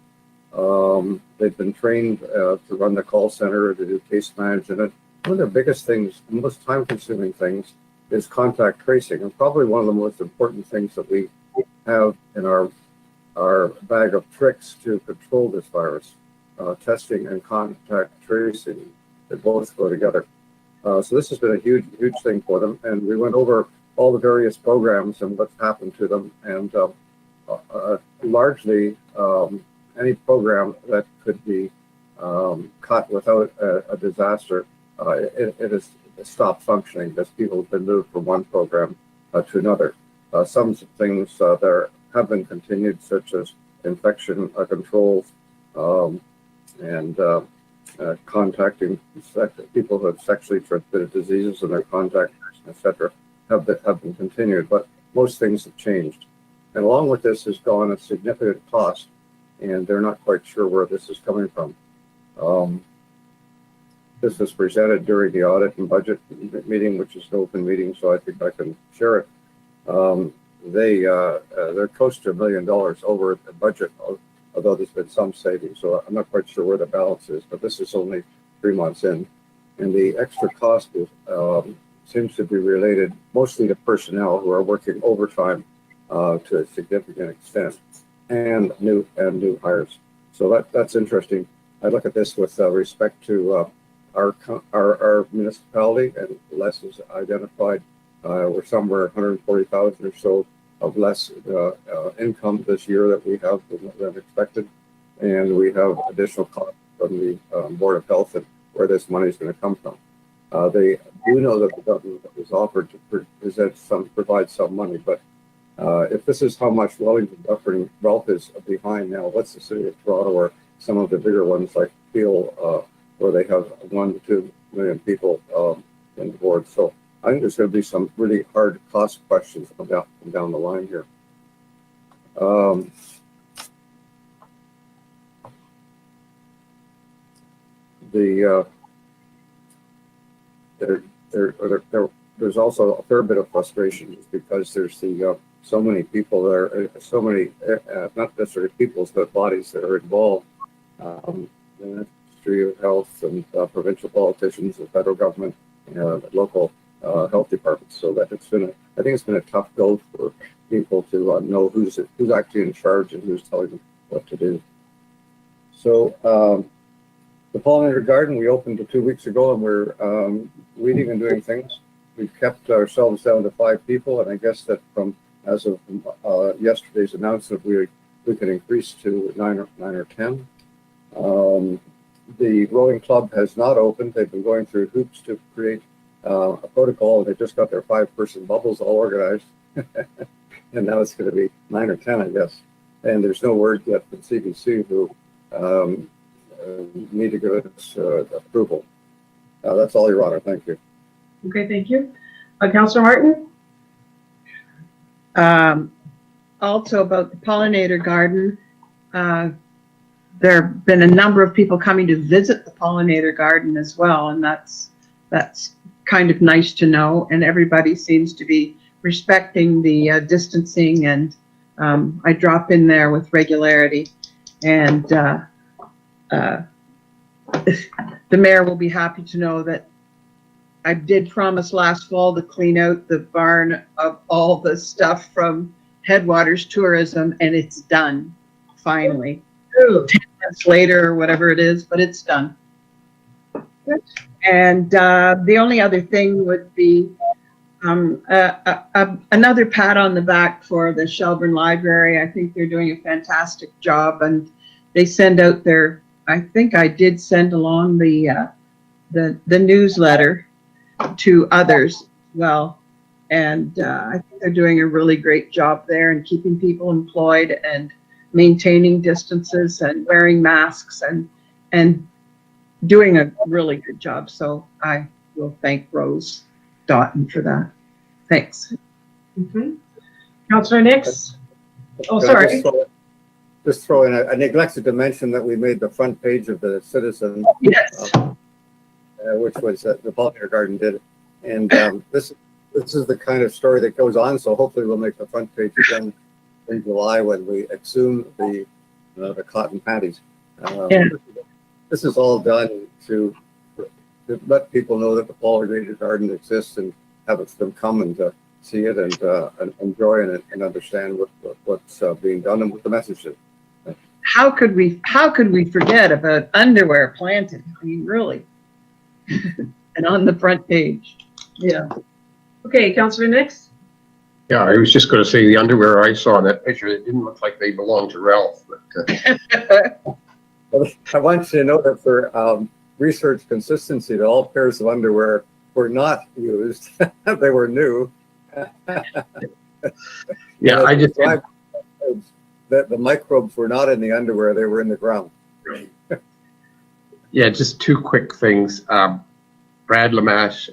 They've been trained to run the call center, to do case management. One of the biggest things, the most time-consuming things, is contact tracing, and probably one of the most important things that we have in our bag of tricks to control this virus. Testing and contact tracing, they both go together. So this has been a huge thing for them, and we went over all the various programs and what's happened to them, and largely any program that could be cut without a disaster, it has stopped functioning because people have been moved from one program to another. Some things there have been continued, such as infection controls and contacting people who have sexually transmitted diseases and their contact, etc., have been continued, but most things have changed. And along with this has gone a significant cost, and they're not quite sure where this is coming from. This was presented during the audit and budget meeting, which is an open meeting, so I think I can share it. They're close to $1 million over the budget, although there's been some savings, so I'm not quite sure where the balance is, but this is only 3 months in. And the extra cost is, seems to be related mostly to personnel who are working overtime to a significant extent. and new hires. So that's interesting. I look at this with respect to our municipality, and Les has identified we're somewhere 140,000 or so of less income this year that we have than expected, and we have additional costs from the Board of Health and where this money is going to come from. They do know that the government was offered to provide some money, but if this is how much Wellington Dufferin Wealth is behind now, what's the city of Toronto or some of the bigger ones like Peel, where they have 1 to 2 million people in the board. So I think there's going to be some really hard cost questions down the line here. There's also a fair bit of frustration because there's so many people there, so many not necessarily peoples but bodies that are involved in the Ministry of Health and provincial politicians, the federal government, local health departments. So that I think it's been a tough go for people to know who's actually in charge and who's telling them what to do. So the pollinator garden we opened 2 weeks ago, and we're weeding and doing things. We've kept ourselves down to 5 people, and I guess that as of yesterday's announcement, we can increase to 9 or 10. The rowing club has not opened. They've been going through hoops to create a protocol, and they just got their 5-person bubbles all organized. And now it's going to be 9 or 10, I guess. And there's no word yet from CBC who need to give us approval. That's all, Your Honor. Thank you. Okay, thank you. Councillor Martin? Also about the pollinator garden, there have been a number of people coming to visit the pollinator garden as well, and that's kind of nice to know, and everybody seems to be respecting the distancing, and I drop in there with regularity, and the mayor will be happy to know that I did promise last fall to clean out the barn of all the stuff from Headwaters Tourism, and it's done, finally. 10 months later or whatever it is, but it's done. And the only other thing would be another pat on the back for the Shelburne Library. I think they're doing a fantastic job, and they send out their, I think I did send along the newsletter to others as well. And I think they're doing a really great job there and keeping people employed and maintaining distances and wearing masks and doing a really good job. So I will thank Rose Doughton for that. Thanks. Mm-hmm. Councillor Nix? Oh, sorry. Just throw in, I neglected to mention that we made the front page of the Citizen. Yes. Which was the pollinator garden did. And this is the kind of story that goes on. So hopefully we'll make the front page again in July when we exhume the cotton patties. This is all done to let people know that the pollinator garden exists and have them come and see it and enjoy it and understand what's being done and what the message is. How could we forget about underwear planted? I mean, really. And on the front page. Yeah. Okay, Councillor Nix? Yeah, I was just going to say the underwear I saw in that picture, it didn't look like they belonged to Ralph. But, I want you to know that for research consistency, that all pairs of underwear were not used. They were new. yeah, I just... The microbes were not in the underwear, they were in the ground. Yeah, just 2 quick things. Brad Lamash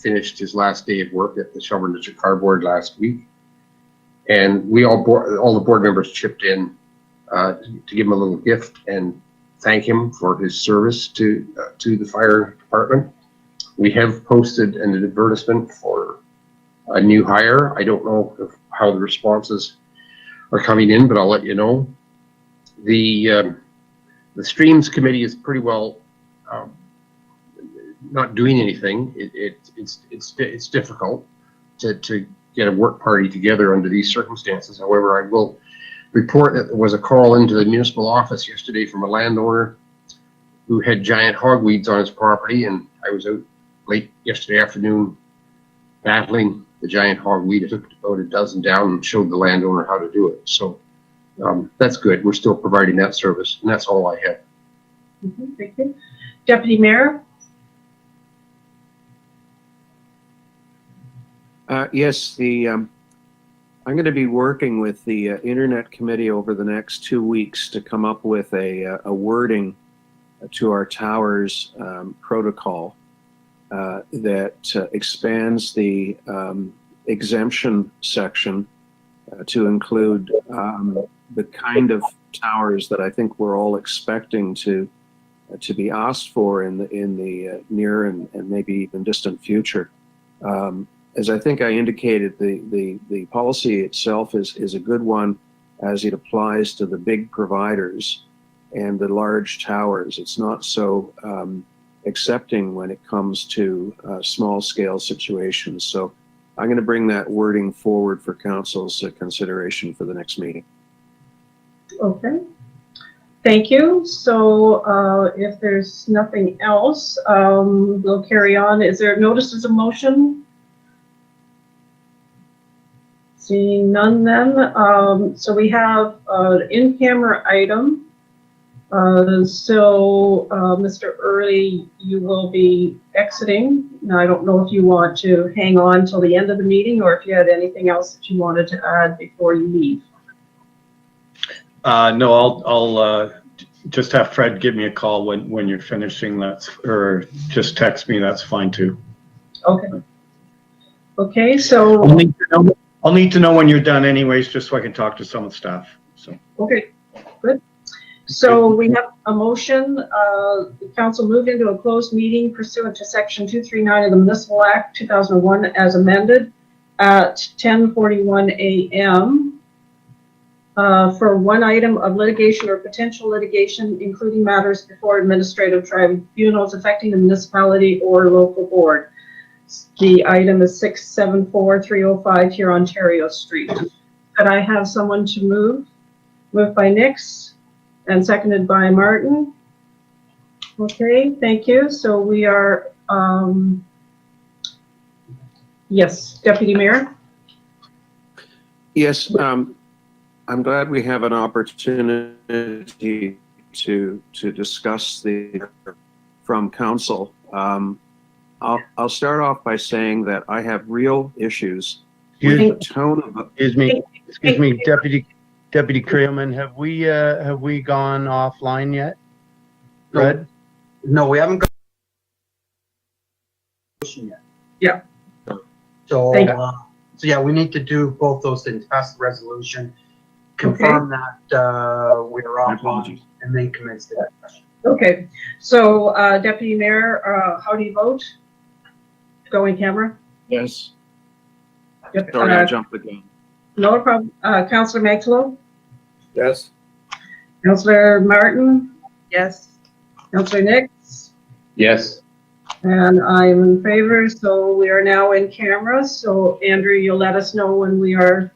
finished his last day of work at the Shelburne District Cardboard last week, and we all the board members chipped in to give him a little gift and thank him for his service to the fire department. We have posted an advertisement for a new hire. I don't know how the responses are coming in, but I'll let you know. The Streams Committee is pretty well not doing anything. It's difficult to get a work party together under these circumstances. However, I will report that there was a call into the municipal office yesterday from a landowner who had giant hogweeds on his property, and I was out late yesterday afternoon battling the giant hogweed. I took about a dozen down and showed the landowner how to do it. So that's good. We're still providing that service, and that's all I have. Thank you. Deputy Mayor? Yes, I'm going to be working with the Internet Committee over the next 2 weeks to come up with a wording to our towers protocol that expands the exemption section to include the kind of towers that I think we're all expecting to be asked for in the near and maybe even distant future. As I think I indicated, the policy itself is a good one as it applies to the big providers and the large towers. It's not so accepting when it comes to small scale situations. So I'm going to bring that wording forward for council's consideration for the next meeting. Okay. Thank you. So if there's nothing else, we'll carry on. Is there notices of motion? Seeing none then. So we have an in-camera item. Mr. Early, you will be exiting. Now, I don't know if you want to hang on till the end of the meeting or if you had anything else that you wanted to add before you leave. No, I'll just have Fred give me a call when you're finishing that, or just text me. That's fine too. Okay. Okay, so. I'll need to know when you're done anyways, just so I can talk to some of the staff. So. Okay, good. So we have a motion, the council moved into a closed meeting pursuant to section 239 of the Municipal Act 2001 as amended at 10:41 a.m. For one item of litigation or potential litigation, including matters before administrative tribunals affecting the municipality or local board. The item is 674-305 here Ontario Street. Could I have someone to move? Moved by Nix and seconded by Martin. Okay, thank you. So we are, yes, Deputy Mayor? Yes, I'm glad we have an opportunity to discuss from council. I'll start off by saying that I have real issues with the tone of. Excuse me, Deputy Creelman, have we gone offline yet? Fred? No, we haven't got yet. Yeah. So yeah, we need to do both those things, pass the resolution, confirm that we're offline, and then commence the discussion. Okay, so Deputy Mayor, how do you vote? Go in camera? Yes. Yep. Sorry, I jumped the gun. No problem. Councillor Maxwell? Yes. Councillor Martin? Yes. Councillor Nix? Yes. And I'm in favor, so we are now in camera. So Andrew, you'll let us know when we are.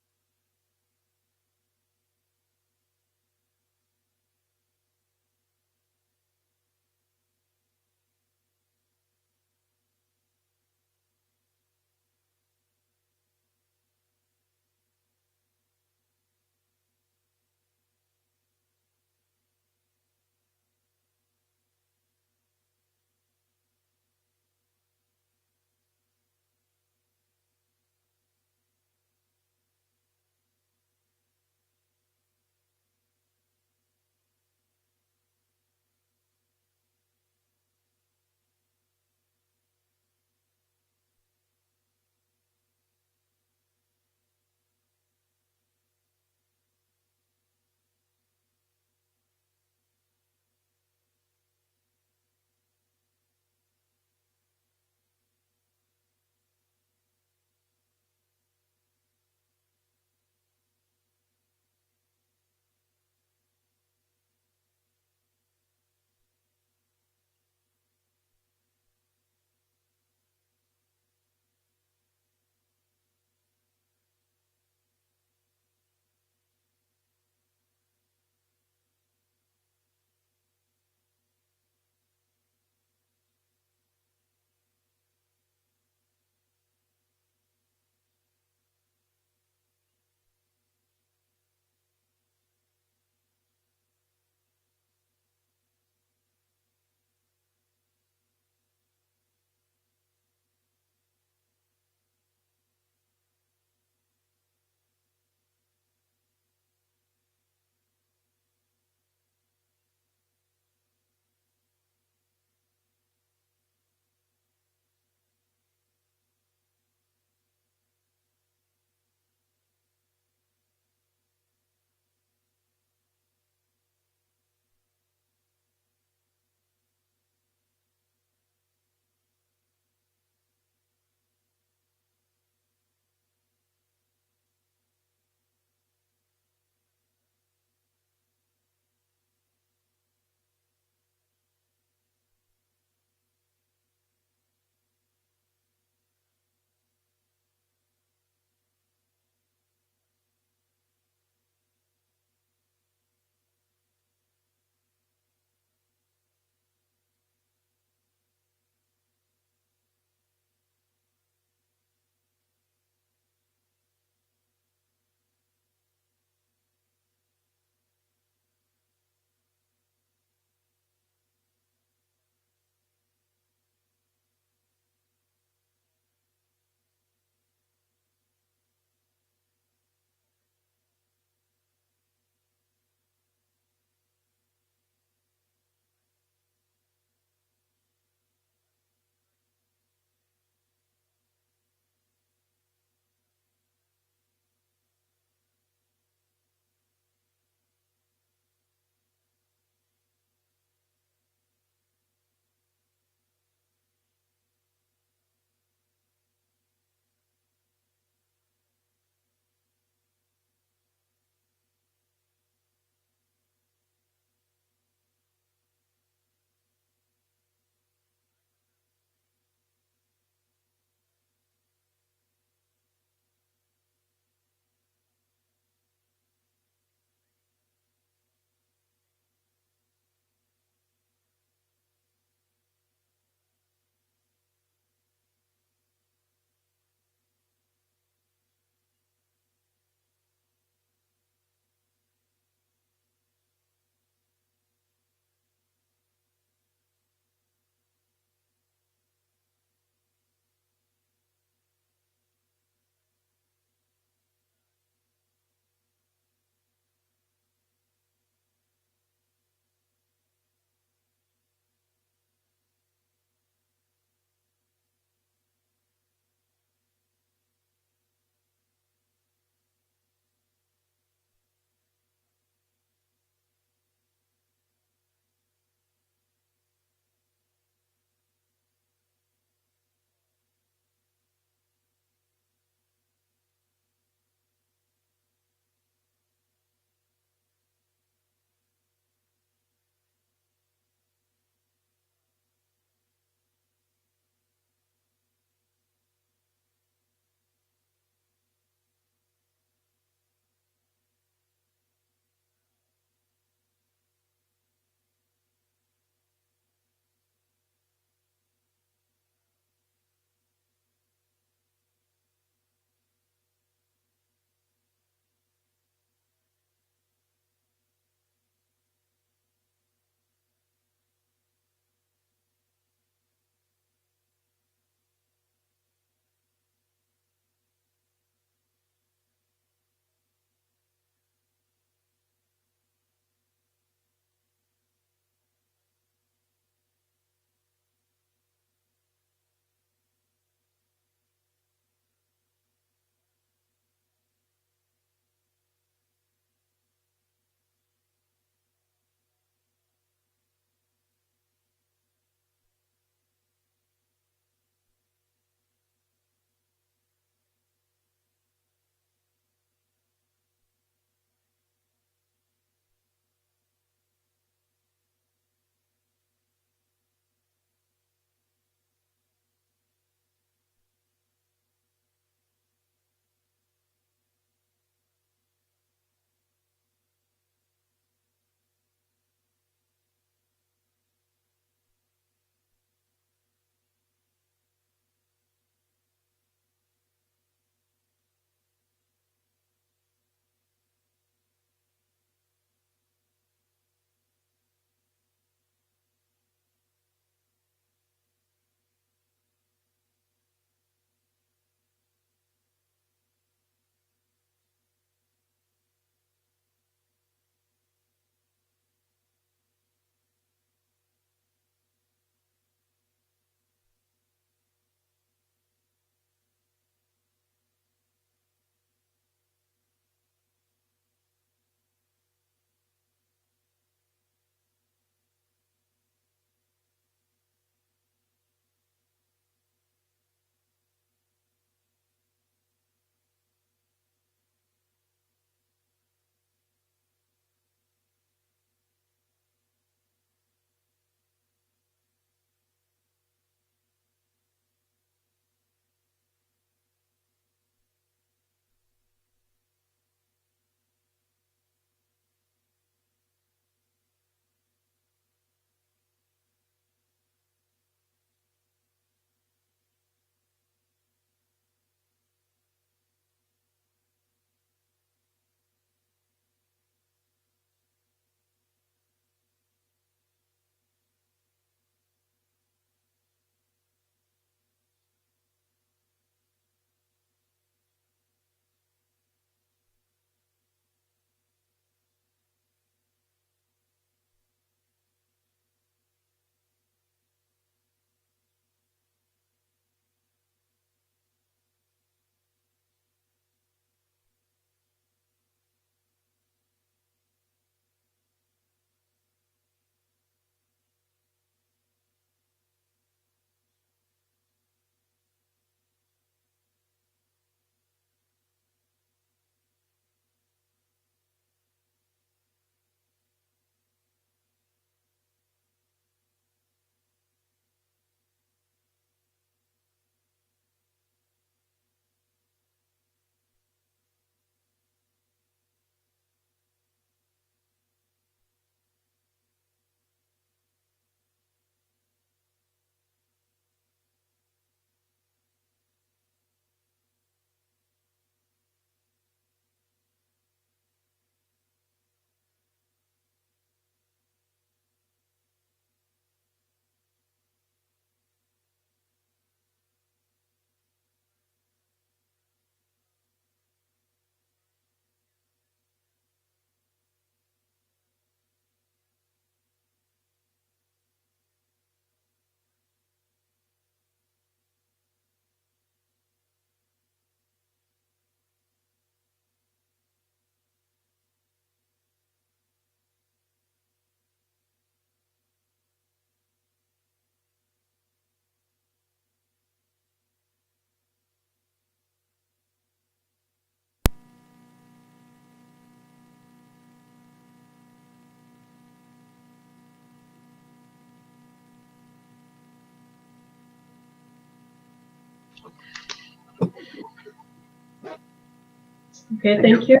Okay, thank you.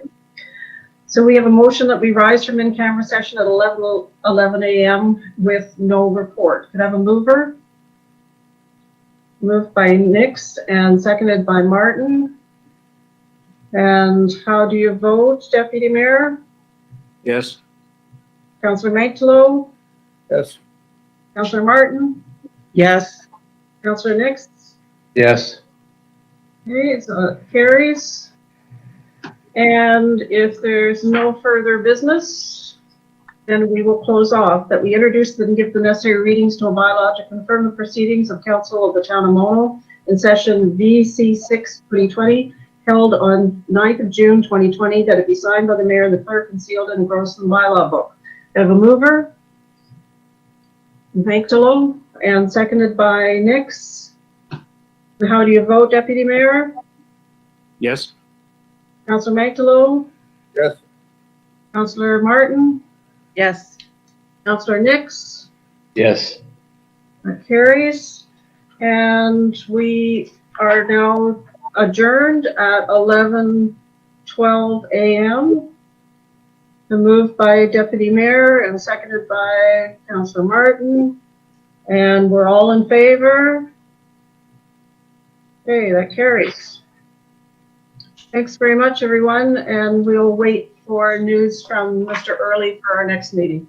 So we have a motion that we rise from in-camera session at 11 a.m. with no report. Could I have a mover? Moved by Nix and seconded by Martin. And how do you vote, Deputy Mayor? Yes? Councillor Mantelo? Yes. Councillor Martin? Yes. Councillor Nix? Yes. Okay, so it carries. And if there's no further business, then we will close off. That we introduce and give the necessary readings to a bylaw to confirm the proceedings of Council of the Town of Mono in session VC6-2020 held on 9th of June 2020, that it be signed by the mayor and the clerk and sealed and engrossed in the bylaw book. I have a mover, Mantelo, and seconded by Nix. How do you vote, Deputy Mayor? Yes? Councillor Mantelo? Yes. Councillor Martin? Yes. Councillor Nix? Yes. That carries. And we are now adjourned at 11:12 a.m. Moved by Deputy Mayor and seconded by Councillor Martin. And we're all in favor. Okay, that carries. Thanks very much, everyone, and we'll wait for news from Mr. Early for our next meeting.